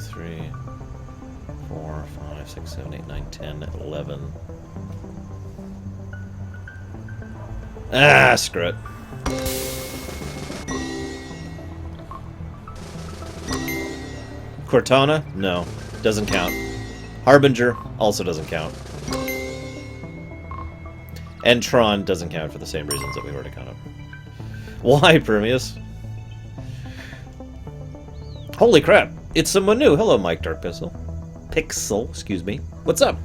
A: 3, 4, 5, 6, 7, 8, 9, 10, 11. Ah, screw it. Cortana? No. Doesn't count. Harbinger also doesn't count. And Tron doesn't count for the same reasons that we've already counted. Why, Permeus? Holy crap! It's someone new. Hello, Mike Dark Pixel. Excuse me. What's up?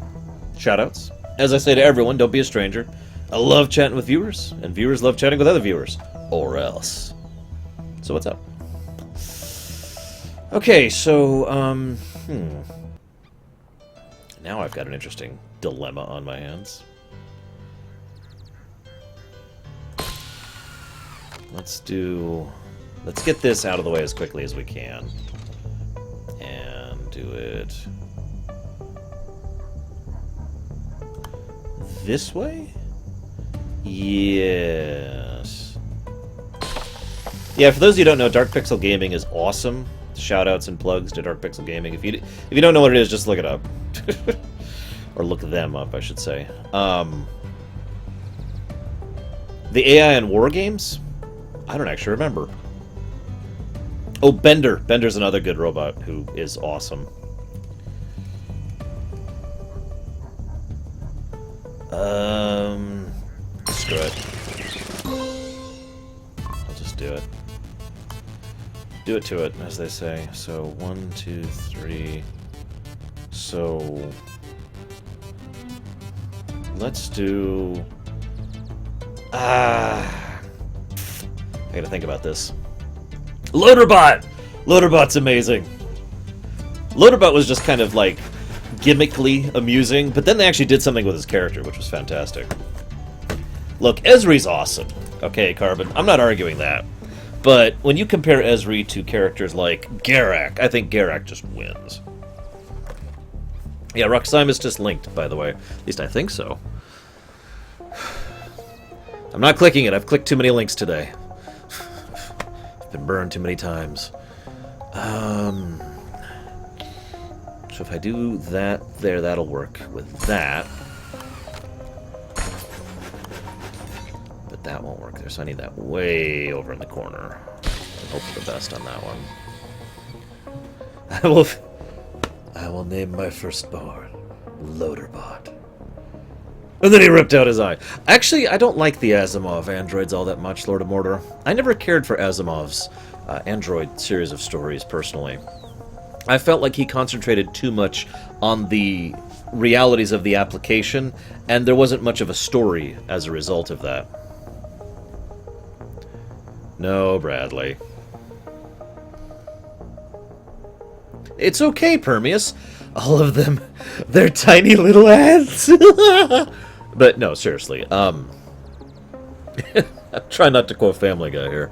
A: Shoutouts. As I say to everyone, don't be a stranger. I love chatting with viewers, and viewers love chatting with other viewers. Or else. So what's up? Okay, so, now I've got an interesting dilemma on my hands. Let's get this out of the way as quickly as we can. And do it this way? Yes. Yeah, for those of you who don't know, Dark Pixel Gaming is awesome. Shoutouts and plugs to Dark Pixel Gaming. If you don't know what it is, just look it up. Or look them up, I should say. The AI in War Games? I don't actually remember. Oh, Bender. Bender's another good robot who is awesome. Screw it. I'll just do it. Do it to it, as they say. So, 1, 2, 3. So, let's do... I gotta think about this. Loaderbot! Loaderbot's amazing. Loaderbot was just kind of like gimmickly amusing, but then they actually did something with his character, which was fantastic. Look, Esri's awesome. Okay, Carbon, I'm not arguing that. But when you compare Esri to characters like Garak, I think Garak just wins. Yeah, Roxime just linked, by the way. At least I think so. I'm not clicking it. I've clicked too many links today. I've been burned too many times. So if I do that there, that'll work with that. But that won't work there, so I need that way over in the corner. And hope for the best on that one. I will name my firstborn Loaderbot. And then he ripped out his eye. Actually, I don't like the Asimov androids all that much, Lord of Mordor. I never cared for Asimov's android series of stories, personally. I felt like he concentrated too much on the realities of the application, and there wasn't much of a story as a result of that. No, Bradley. It's okay, Permeus. All of them, they're tiny little ants. But no, seriously. I'm trying not to quote Family Guy here.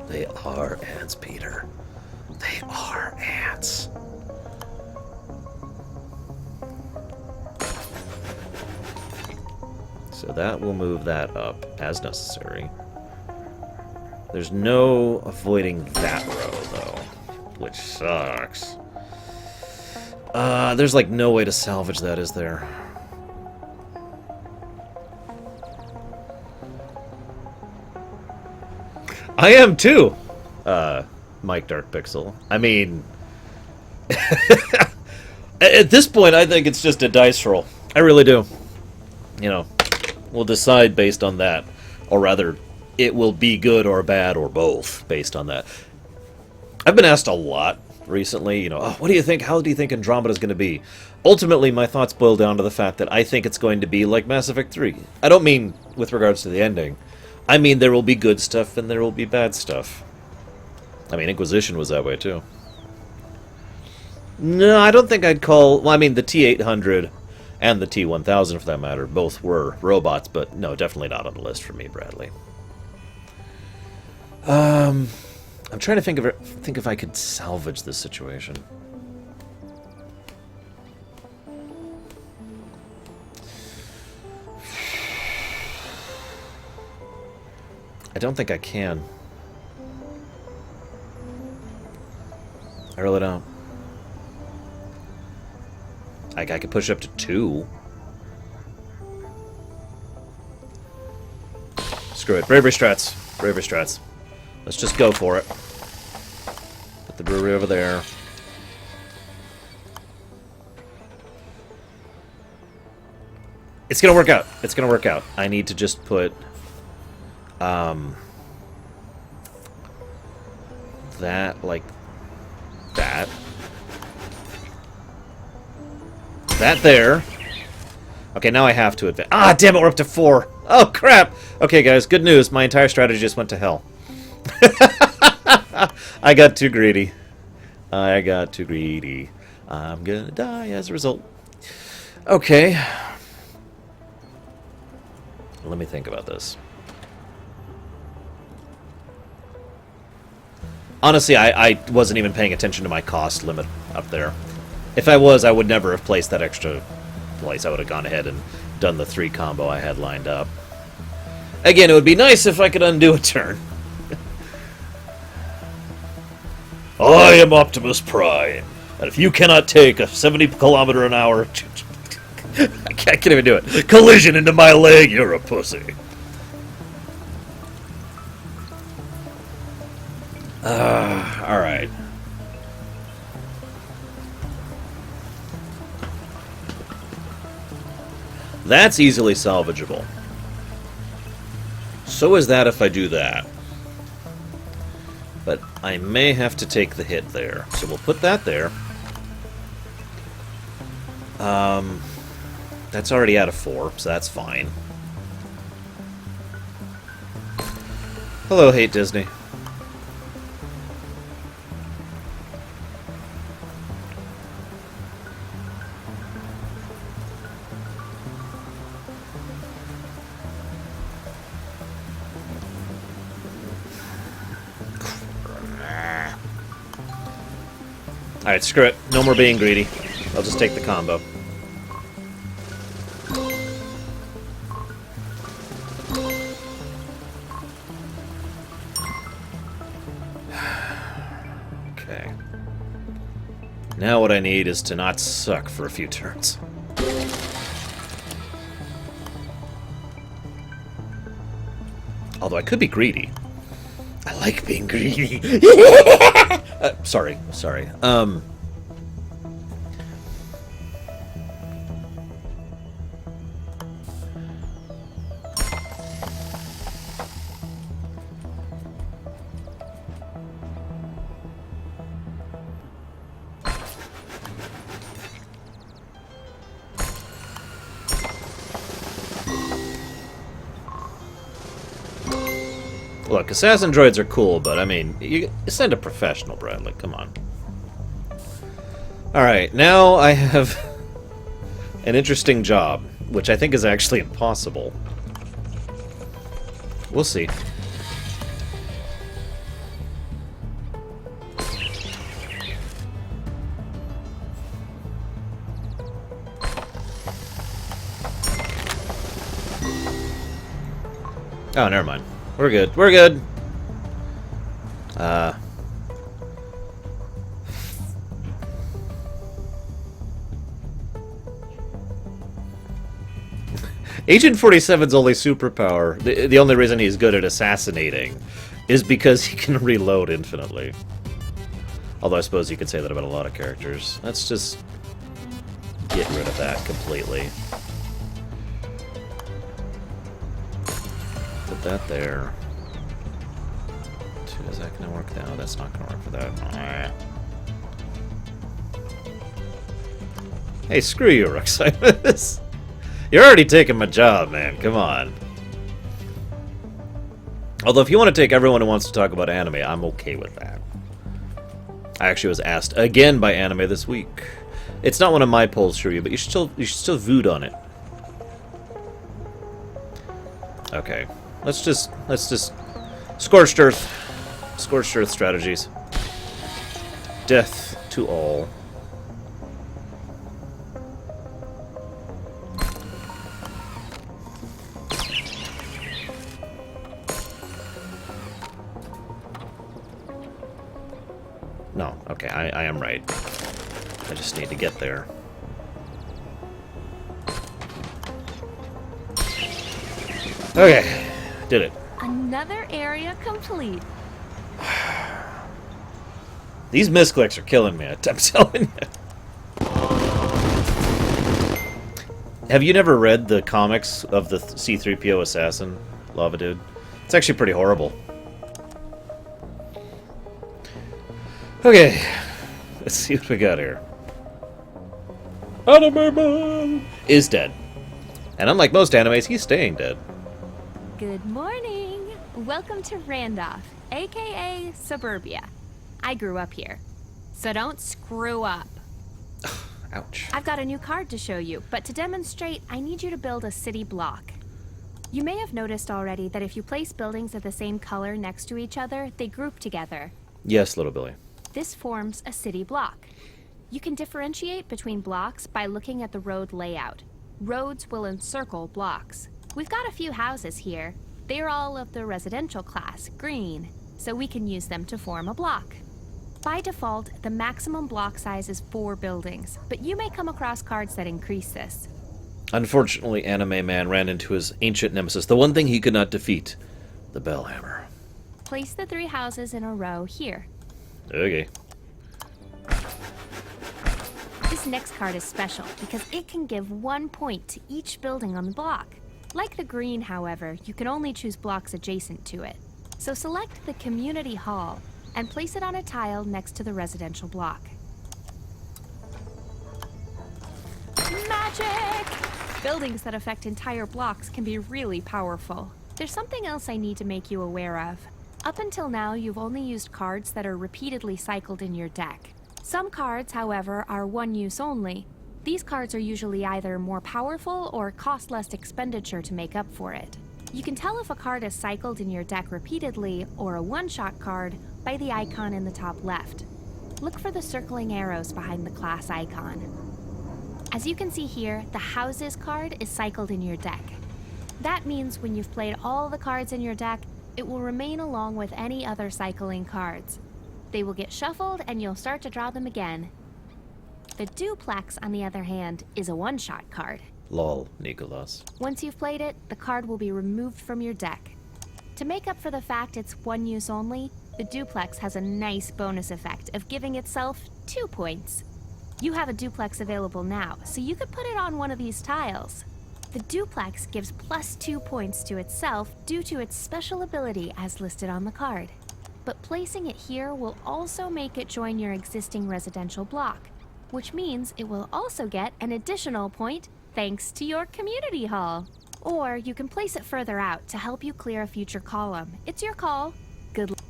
A: They are ants, Peter. They are ants. So that will move that up as necessary. There's no avoiding that row, though, which sucks. There's like no way to salvage that, is there? I am too, Mike Dark Pixel. I mean, at this point, I think it's just a dice roll. I really do. You know, we'll decide based on that, or rather, it will be good or bad or both based on that. I've been asked a lot recently, you know, oh, what do you think? How do you think Andromeda is going to be? Ultimately, my thoughts boil down to the fact that I think it's going to be like Mass Effect 3. I don't mean with regards to the ending. I mean there will be good stuff and there will be bad stuff. I mean, Inquisition was that way too. No, I don't think I'd call... Well, I mean, the T-800 and the T-1000, for that matter, both were robots, but no, definitely not on the list for me, Bradley. I'm trying to think if I could salvage this situation. I don't think I can. I really don't. I could push up to 2. Screw it. Bravery strats. Bravery strats. Let's just go for it. Put the brewery over there. It's gonna work out. It's gonna work out. I need to just put... that, like... that. That there. Okay, now I have to advance. Ah, damn it, we're up to 4. Oh, crap. Okay, guys, good news. My entire strategy just went to hell. I got too greedy. I got too greedy. I'm gonna die as a result. Okay. Let me think about this. Honestly, I wasn't even paying attention to my cost limit up there. If I was, I would never have placed that extra place. I would have gone ahead and done the 3 combo I had lined up. Again, it would be nice if I could undo a turn. I am Optimus Prime, and if you cannot take a 70-kilometer-an-hour... I can't even do it. Collision into my leg, you're a pussy. Alright. That's easily salvageable. So is that if I do that. But I may have to take the hit there. So we'll put that there. That's already out of 4, so that's fine. Hello, Hate Disney. Alright, screw it. No more being greedy. I'll just take the combo. Okay. Now what I need is to not suck for a few turns. Although I could be greedy. I like being greedy. Sorry. Look, assassin droids are cool, but I mean, you send a professional, Bradley. Come on. Alright, now I have an interesting job, which I think is actually impossible. We'll see. Oh, never mind. We're good. We're good. Agent 47's only superpower, the only reason he's good at assassinating, is because he can reload infinitely. Although I suppose you could say that about a lot of characters. Let's just get rid of that completely. Put that there. Is that gonna work? No, that's not gonna work for that. Hey, screw you, Ruximus. You're already taking my job, man. Come on. Although, if you want to take everyone who wants to talk about anime, I'm okay with that. I actually was asked again by anime this week. It's not one of my polls, Shiryu, but you should still vote on it. Okay. Let's just Scorched Earth strategies. Death to all. No, okay, I am right. I just need to get there. Okay, did it.
C: Another area complete.
A: These misclicks are killing me, I'm telling you. Have you never read the comics of the C-3PO assassin, Lava Dude? It's actually pretty horrible. Okay, let's see what we got here. Anime Man is dead. And unlike most animes, he's staying dead.
C: Good morning. Welcome to Randolph, aka Suburbia. I grew up here, so don't screw up.
A: Ouch.
C: I've got a new card to show you, but to demonstrate, I need you to build a city block. You may have noticed already that if you place buildings of the same color next to each other, they group together.
A: Yes, little Billy.
C: This forms a city block. You can differentiate between blocks by looking at the road layout. Roads will encircle blocks. We've got a few houses here. They are all of the residential class, green, so we can use them to form a block. By default, the maximum block size is 4 buildings, but you may come across cards that increase this.
A: Unfortunately, Anime Man ran into his ancient nemesis, the one thing he could not defeat, the Bellhammer.
C: Place the 3 houses in a row here.
A: Okay.
C: This next card is special because it can give 1 point to each building on the block. Like the green, however, you can only choose blocks adjacent to it. So select the community hall and place it on a tile next to the residential block. Magic! Buildings that affect entire blocks can be really powerful. There's something else I need to make you aware of. Up until now, you've only used cards that are repeatedly cycled in your deck. Some cards, however, are one use only. These cards are usually either more powerful or cost less expenditure to make up for it. You can tell if a card is cycled in your deck repeatedly or a one-shot card by the icon in the top left. Look for the circling arrows behind the class icon. As you can see here, the Houses card is cycled in your deck. That means when you've played all the cards in your deck, it will remain along with any other cycling cards. They will get shuffled and you'll start to draw them again. The Duplex, on the other hand, is a one-shot card.
A: Lol, Nicholas.
C: Once you've played it, the card will be removed from your deck. To make up for the fact it's one use only, the Duplex has a nice bonus effect of giving itself 2 points. You have a Duplex available now, so you could put it on one of these tiles. The Duplex gives plus 2 points to itself due to its special ability as listed on the card. But placing it here will also make it join your existing residential block, which means it will also get an additional point thanks to your community hall. Or you can place it further out to help you clear a future column. It's your call. Good luck.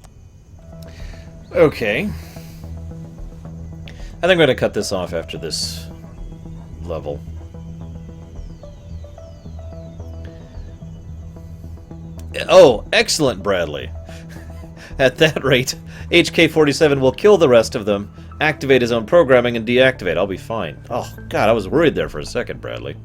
A: Okay. I think I'm going to cut this off after this level. Oh, excellent, Bradley. At that rate, HK-47 will kill the rest of them, activate his own programming, and deactivate. I'll be fine. Oh, God, I was worried there for a second, Bradley.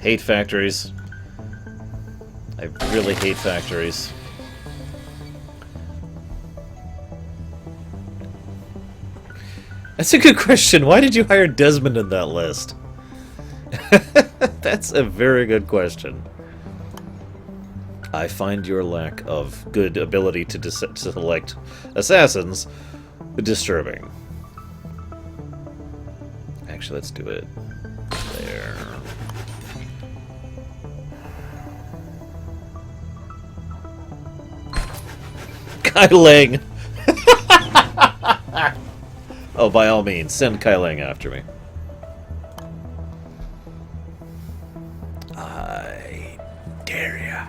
A: Hate factories. I really hate factories. That's a good question. Why did you hire Desmond in that list? That's a very good question. I find your lack of good ability to select assassins disturbing. Actually, let's do it there. Kai Lang! Oh, by all means, send Kai Lang after me. I dare ya.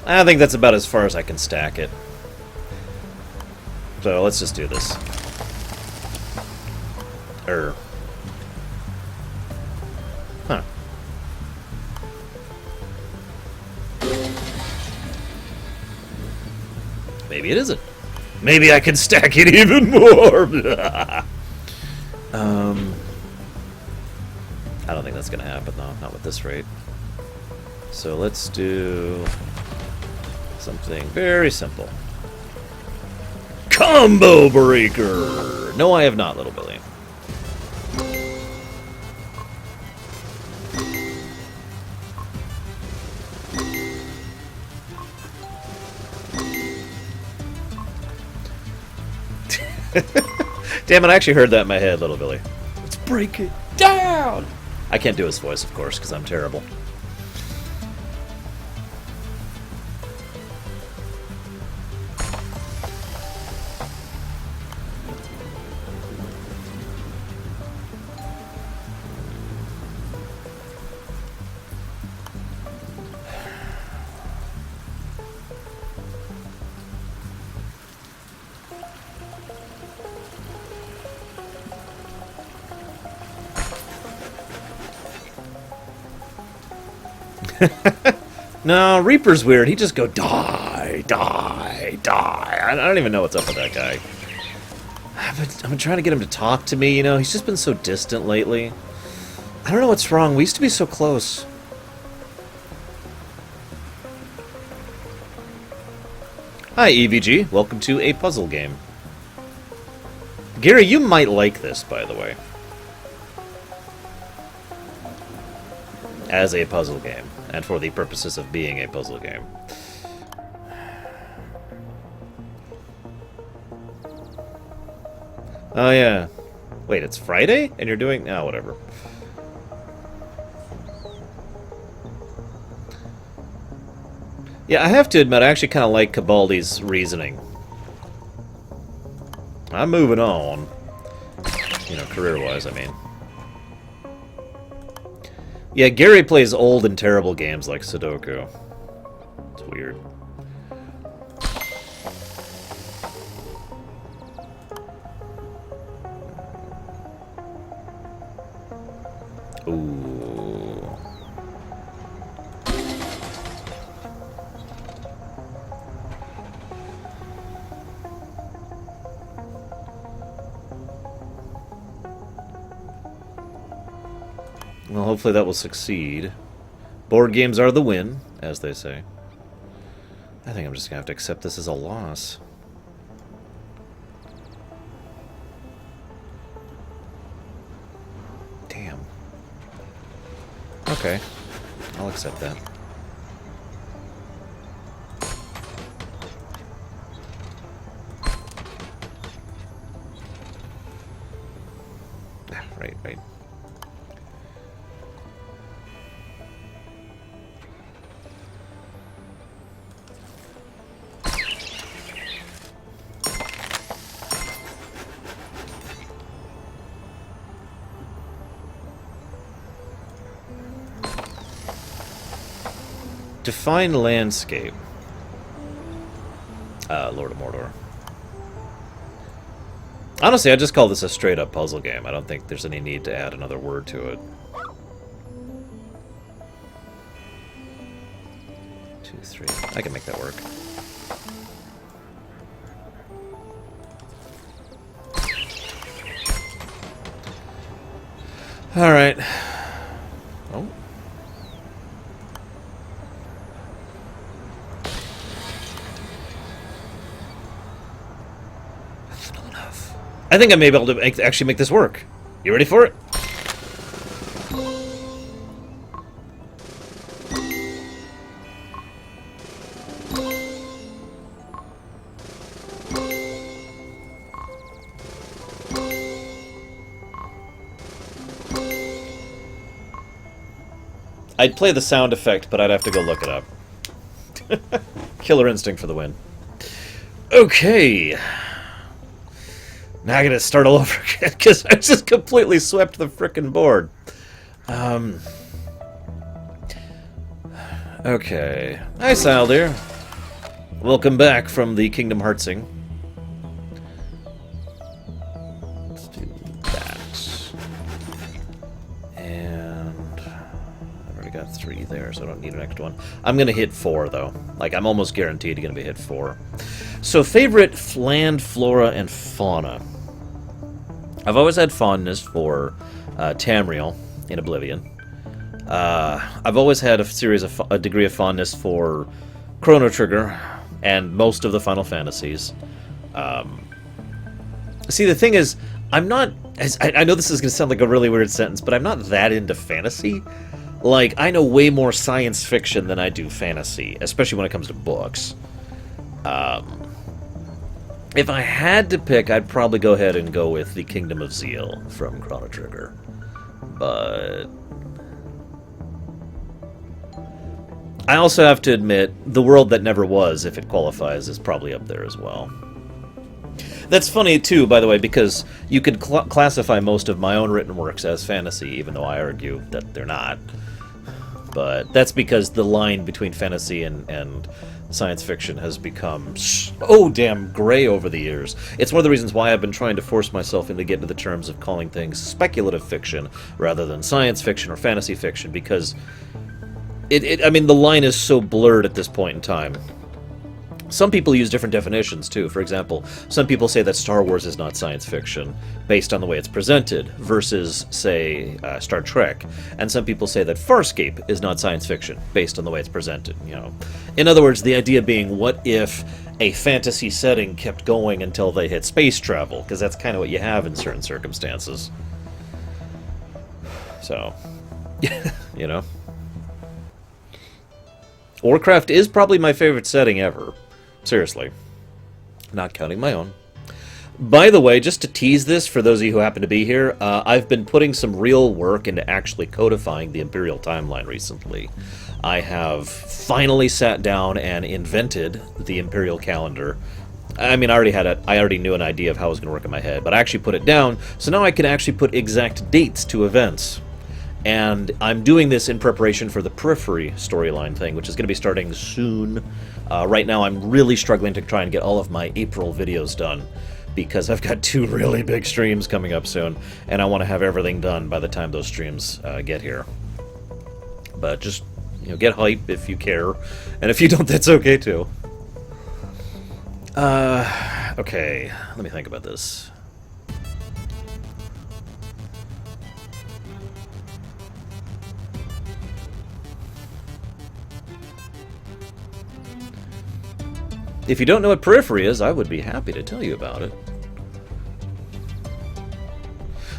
A: I think that's about as far as I can stack it. So let's just do this. Huh. Maybe it isn't. Maybe I can stack it even more. I don't think that's gonna happen though, not with this rate. So let's do something very simple. Combo breaker! No, I have not, Little Billy. Damn it, I actually heard that in my head, Little Billy. Let's break it down! I can't do his voice, of course, because I'm terrible. No, Reaper's weird. He just go die, die, die. I don't even know what's up with that guy. I've been trying to get him to talk to me, you know. He's just been so distant lately. I don't know what's wrong. We used to be so close. Hi, EVG. Welcome to a puzzle game. Gary, you might like this, by the way. As a puzzle game, and for the purposes of being a puzzle game. Oh yeah. Wait, it's Friday? And you're doing... Oh, whatever. Yeah, I have to admit, I actually kind of like Cabaldi's reasoning. I'm moving on. You know, career-wise, I mean. Yeah, Gary plays old and terrible games like Sudoku. It's weird. Ooh. Well, hopefully that will succeed. Board games are the win, as they say. I think I'm just gonna have to accept this as a loss. Damn. Okay. I'll accept that. Right. Define landscape. Lord of Mordor. Honestly, I just call this a straight-up puzzle game. I don't think there's any need to add another word to it. 2, 3. I can make that work. Alright. Oh. I think I may be able to actually make this work. You ready for it? I'd play the sound effect, but I'd have to go look it up. Killer Instinct for the win. Okay. Now I gotta start all over again, because I just completely swept the frickin' board. Okay. Hi, Saldir. Welcome back from the Kingdom Heartsing. Let's do that. And I've already got 3 there, so I don't need an extra one. I'm gonna hit 4 though. Like, I'm almost guaranteed gonna be hit 4. So, favorite land, flora, and fauna. I've always had fondness for Tamriel in Oblivion. I've always had a degree of fondness for Chrono Trigger and most of the Final Fantasies. See, the thing is, I'm not... I know this is going to sound like a really weird sentence, but I'm not that into fantasy. Like, I know way more science fiction than I do fantasy, especially when it comes to books. If I had to pick, I'd probably go ahead and go with the Kingdom of Zeal from Chrono Trigger. But... I also have to admit, The World That Never Was, if it qualifies, is probably up there as well. That's funny, too, by the way, because you could classify most of my own written works as fantasy, even though I argue that they're not. But that's because the line between fantasy and science fiction has become so damn gray over the years. It's one of the reasons why I've been trying to force myself into getting to the terms of calling things speculative fiction rather than science fiction or fantasy fiction, because... I mean, the line is so blurred at this point in time. Some people use different definitions, too. For example, some people say that Star Wars is not science fiction, based on the way it's presented, versus, say, Star Trek. And some people say that Farscape is not science fiction, based on the way it's presented, you know. In other words, the idea being, what if a fantasy setting kept going until they hit space travel? Because that's kind of what you have in certain circumstances. So, you know. Warcraft is probably my favorite setting ever. Seriously. Not counting my own. By the way, just to tease this for those of you who happen to be here, I've been putting some real work into actually codifying the Imperial timeline recently. I have finally sat down and invented the Imperial calendar. I mean, I already knew an idea of how it was going to work in my head, but I actually put it down, so now I can actually put exact dates to events. And I'm doing this in preparation for the Periphery storyline thing, which is going to be starting soon. Right now, I'm really struggling to try and get all of my April videos done, because I've got 2 really big streams coming up soon, and I want to have everything done by the time those streams get here. But just, you know, get hype if you care, and if you don't, that's okay too. Okay, let me think about this. If you don't know what Periphery is, I would be happy to tell you about it.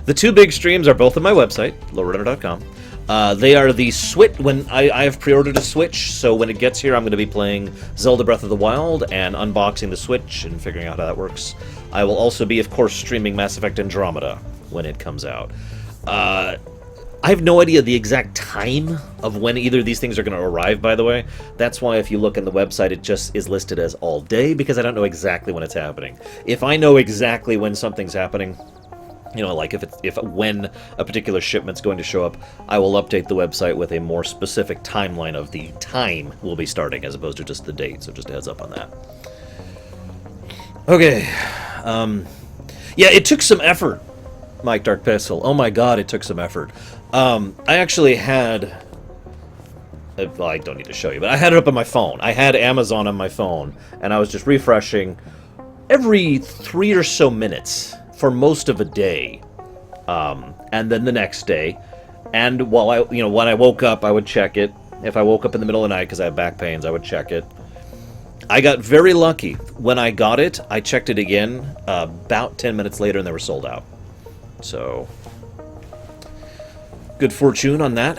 A: The 2 big streams are both on my website, lowrunner.com. They are the Switch. When I have pre-ordered a Switch, so when it gets here, I'm going to be playing Zelda Breath of the Wild and unboxing the Switch and figuring out how that works. I will also be, of course, streaming Mass Effect Andromeda when it comes out. I have no idea the exact time of when either of these things are going to arrive, by the way. That's why if you look on the website, it just is listed as all day, because I don't know exactly when it's happening. If I know exactly when something's happening, you know, like when a particular shipment's going to show up, I will update the website with a more specific timeline of the time we'll be starting, as opposed to just the date, so just a heads up on that. Okay. Yeah, it took some effort, Mike Dark Pistol. Oh my god, it took some effort. I actually had... Well, I don't need to show you, but I had it up on my phone. I had Amazon on my phone, and I was just refreshing every 3 or so minutes for most of a day, and then the next day. And while when I woke up, I would check it. If I woke up in the middle of the night because I have back pains, I would check it. I got very lucky. When I got it, I checked it again about 10 minutes later, and they were sold out. So, good fortune on that.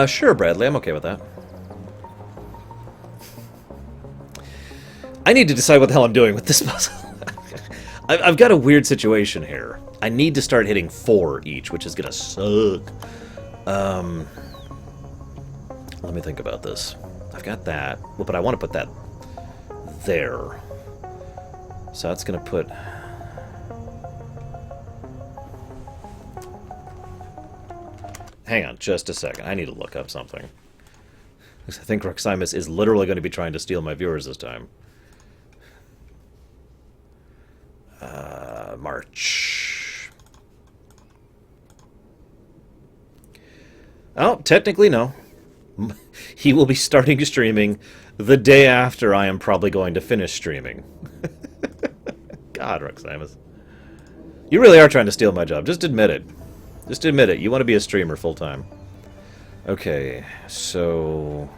A: Sure, Bradley, I'm okay with that. I need to decide what the hell I'm doing with this puzzle. I've got a weird situation here. I need to start hitting 4 each, which is gonna suck. Let me think about this. I've got that, well, but I want to put that there. So that's gonna put... Hang on just a second. I need to look up something. I think Roximus is literally going to be trying to steal my viewers this time. March. Oh, technically no. He will be starting streaming the day after I am probably going to finish streaming. God, Roximus. You really are trying to steal my job. Just admit it. Just admit it. You want to be a streamer full-time. Okay, so...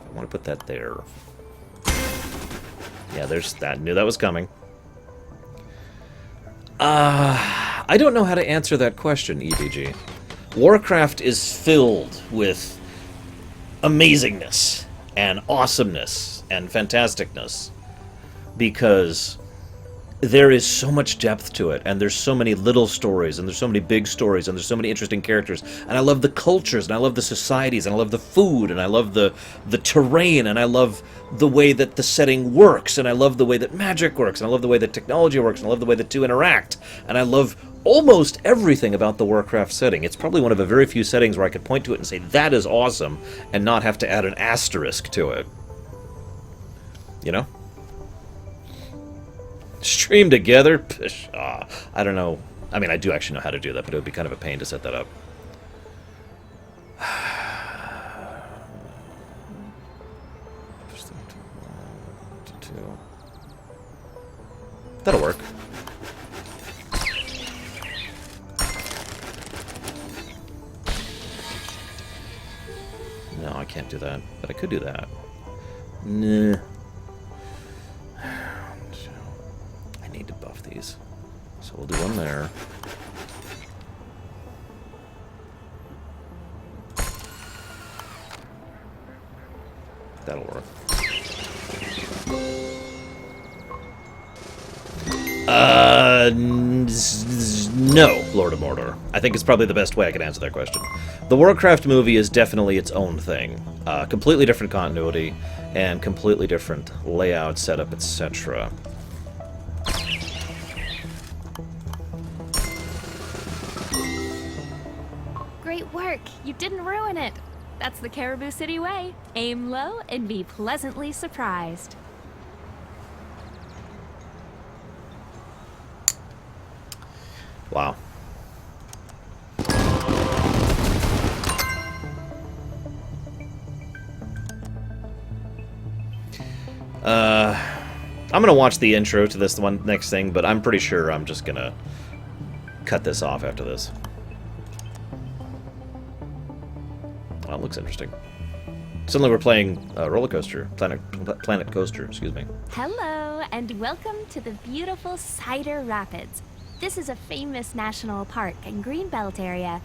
A: I want to put that there. Yeah, there's that. Knew that was coming. I don't know how to answer that question, EBG. Warcraft is filled with amazingness and awesomeness and fantasticness because there is so much depth to it, and there's so many little stories, and there's so many big stories, and there's so many interesting characters, and I love the cultures, and I love the societies, and I love the food, and I love the terrain, and I love the way that the setting works, and I love the way that magic works, and I love the way that technology works, and I love the way the two interact, and I love almost everything about the Warcraft setting. It's probably one of the very few settings where I could point to it and say, that is awesome, and not have to add an asterisk to it. You know? Stream together? Pish, I don't know. I mean, I do actually know how to do that, but it would be kind of a pain to set that up. That'll work. No, I can't do that, but I could do that. Nah. Need to buff these. So we'll do one there. That'll work. No, Lord of Mordor. I think it's probably the best way I can answer that question. The Warcraft movie is definitely its own thing. Completely different continuity, and completely different layout, setup, etc.
C: Great work! You didn't ruin it! That's the Caribou City way. Aim low and be pleasantly surprised.
A: Wow. I'm gonna watch the intro to this one next thing, but I'm pretty sure I'm just gonna cut this off after this. Oh, it looks interesting. Suddenly we're playing Roller Coaster, Planet Coaster, excuse me.
C: Hello, and welcome to the beautiful Cider Rapids. This is a famous national park in Greenbelt area.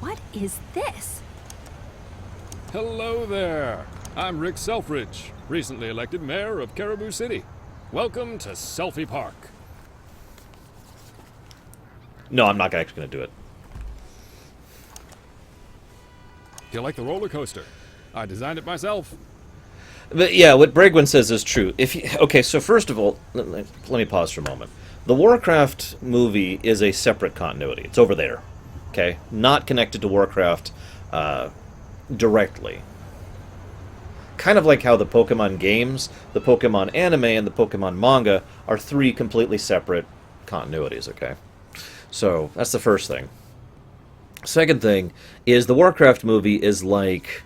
C: What is this?
D: Hello there. I'm Rick Selfridge, recently elected mayor of Caribou City. Welcome to Selfie Park.
A: No, I'm not actually going to do it.
D: Do you like the roller coaster? I designed it myself.
A: But yeah, what Bregwin says is true. Okay, so first of all, let me pause for a moment. The Warcraft movie is a separate continuity. It's over there, okay? Not connected to Warcraft directly. Kind of like how the Pokemon games, the Pokemon anime, and the Pokemon manga are three completely separate continuities, okay? So, that's the first thing. Second thing is the Warcraft movie is like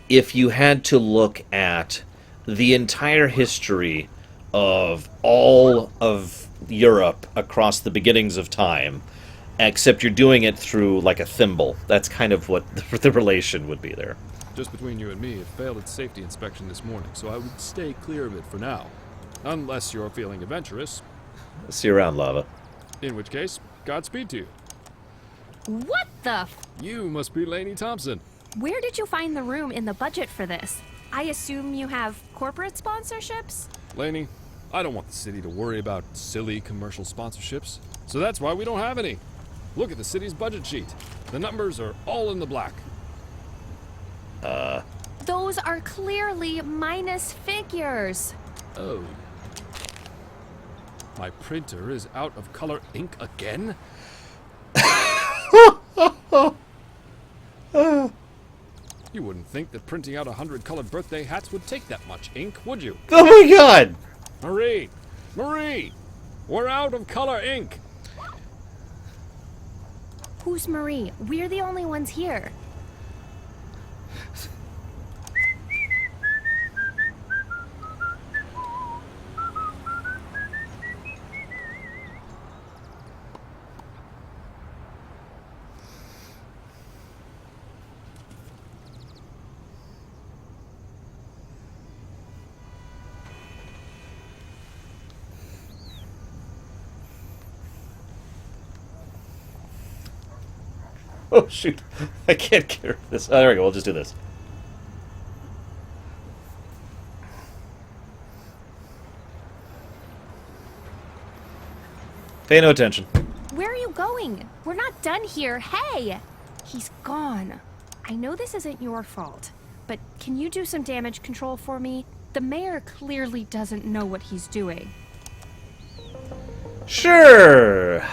A: if you had to look at the entire history of all of Europe across the beginnings of time, except you're doing it through like a thimble. That's kind of what the relation would be there.
D: Just between you and me, it failed its safety inspection this morning, so I would stay clear of it for now. Unless you're feeling adventurous.
A: See you around, Lava.
D: In which case, Godspeed to you.
C: What the
D: You must be Lainey Thompson.
C: Where did you find the room in the budget for this? I assume you have corporate sponsorships?
D: Lainey, I don't want the city to worry about silly commercial sponsorships, so that's why we don't have any. Look at the city's budget sheet. The numbers are all in the black.
C: Those are clearly minus figures.
D: Oh. My printer is out of color ink again? You wouldn't think that printing out 100 colored birthday hats would take that much ink, would you?
A: Oh my god!
D: Marie! Marie! We're out of color ink!
C: Who's Marie? We're the only ones here.
A: Oh shoot, I can't get rid of this. Oh, there we go, we'll just do this. Pay no attention.
C: Where are you going? We're not done here. Hey! He's gone. I know this isn't your fault, but can you do some damage control for me? The mayor clearly doesn't know what he's doing.
A: Sure.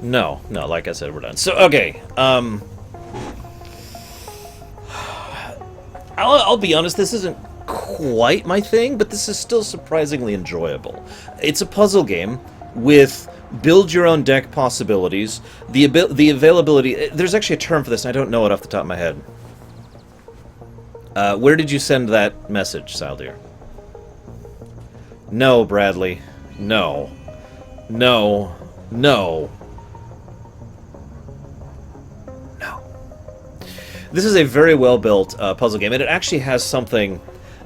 A: No, like I said, we're done. So, okay, I'll be honest, this isn't quite my thing, but this is still surprisingly enjoyable. It's a puzzle game with build your own deck possibilities, the availability. There's actually a term for this, and I don't know it off the top of my head. Where did you send that message, Saldir? No, Bradley. No. No. No. No. This is a very well-built puzzle game, and it actually has something...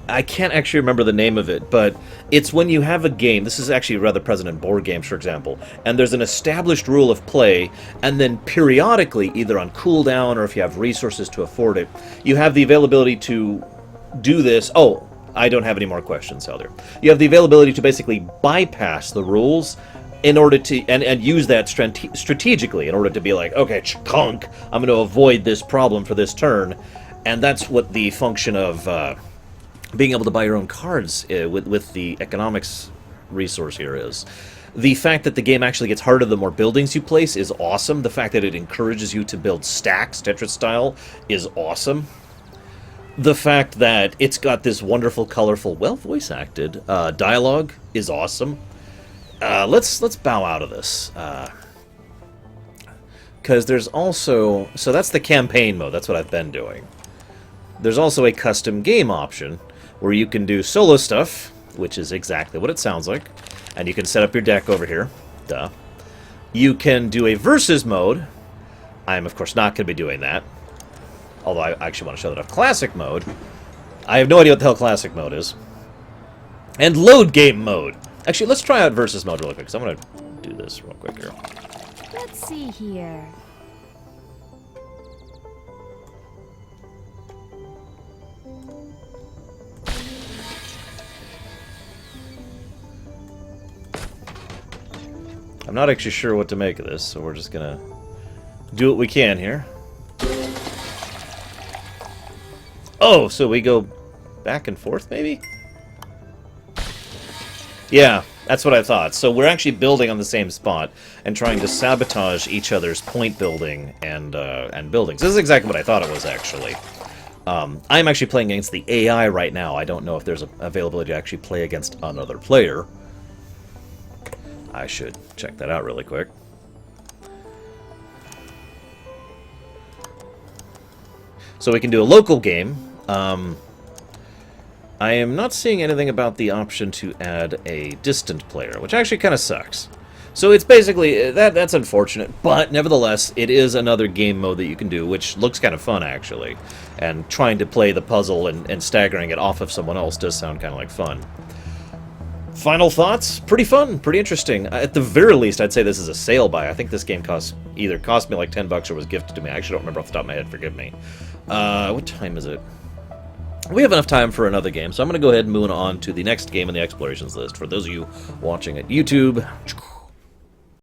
A: I can't actually remember the name of it, but it's when you have a game, this is actually rather present in board games, for example, and there's an established rule of play, and then periodically, either on cooldown or if you have resources to afford it, you have the availability to do this. Oh, I don't have any more questions, Elder. You have the availability to basically bypass the rules in order to, and use that strategically in order to be like, okay, chunk, I'm going to avoid this problem for this turn, and that's what the function of... being able to buy your own cards with the economics resource here is. The fact that the game actually gets harder the more buildings you place is awesome. The fact that it encourages you to build stacks, Tetris style, is awesome. The fact that it's got this wonderful, colorful, well voice acted dialogue is awesome. Let's bow out of this. Because there's also... So that's the campaign mode. That's what I've been doing. There's also a custom game option where you can do solo stuff, which is exactly what it sounds like, and you can set up your deck over here. Duh. You can do a versus mode. I'm, of course, not going to be doing that, although I actually want to show that off. Classic mode. I have no idea what the hell classic mode is. And load game mode. Actually, let's try out versus mode really quick, because I'm going to do this real quick here.
C: Let's see here.
A: I'm not actually sure what to make of this, so we're just gonna do what we can here. Oh, so we go back and forth, maybe? Yeah, that's what I thought. So we're actually building on the same spot and trying to sabotage each other's point building and buildings. This is exactly what I thought it was, actually. I'm actually playing against the AI right now. I don't know if there's a availability to actually play against another player. I should check that out really quick. So we can do a local game. I am not seeing anything about the option to add a distant player, which actually kind of sucks. So it's basically, that's unfortunate, but nevertheless, it is another game mode that you can do, which looks kind of fun, actually. And trying to play the puzzle and staggering it off of someone else does sound kind of like fun. Final thoughts? Pretty fun, pretty interesting. At the very least, I'd say this is a sale buy. I think this game either cost me like $10 or was gifted to me. I actually don't remember off the top of my head, forgive me. What time is it? We have enough time for another game, so I'm going to go ahead and move on to the next game in the explorations list. For those of you watching at YouTube...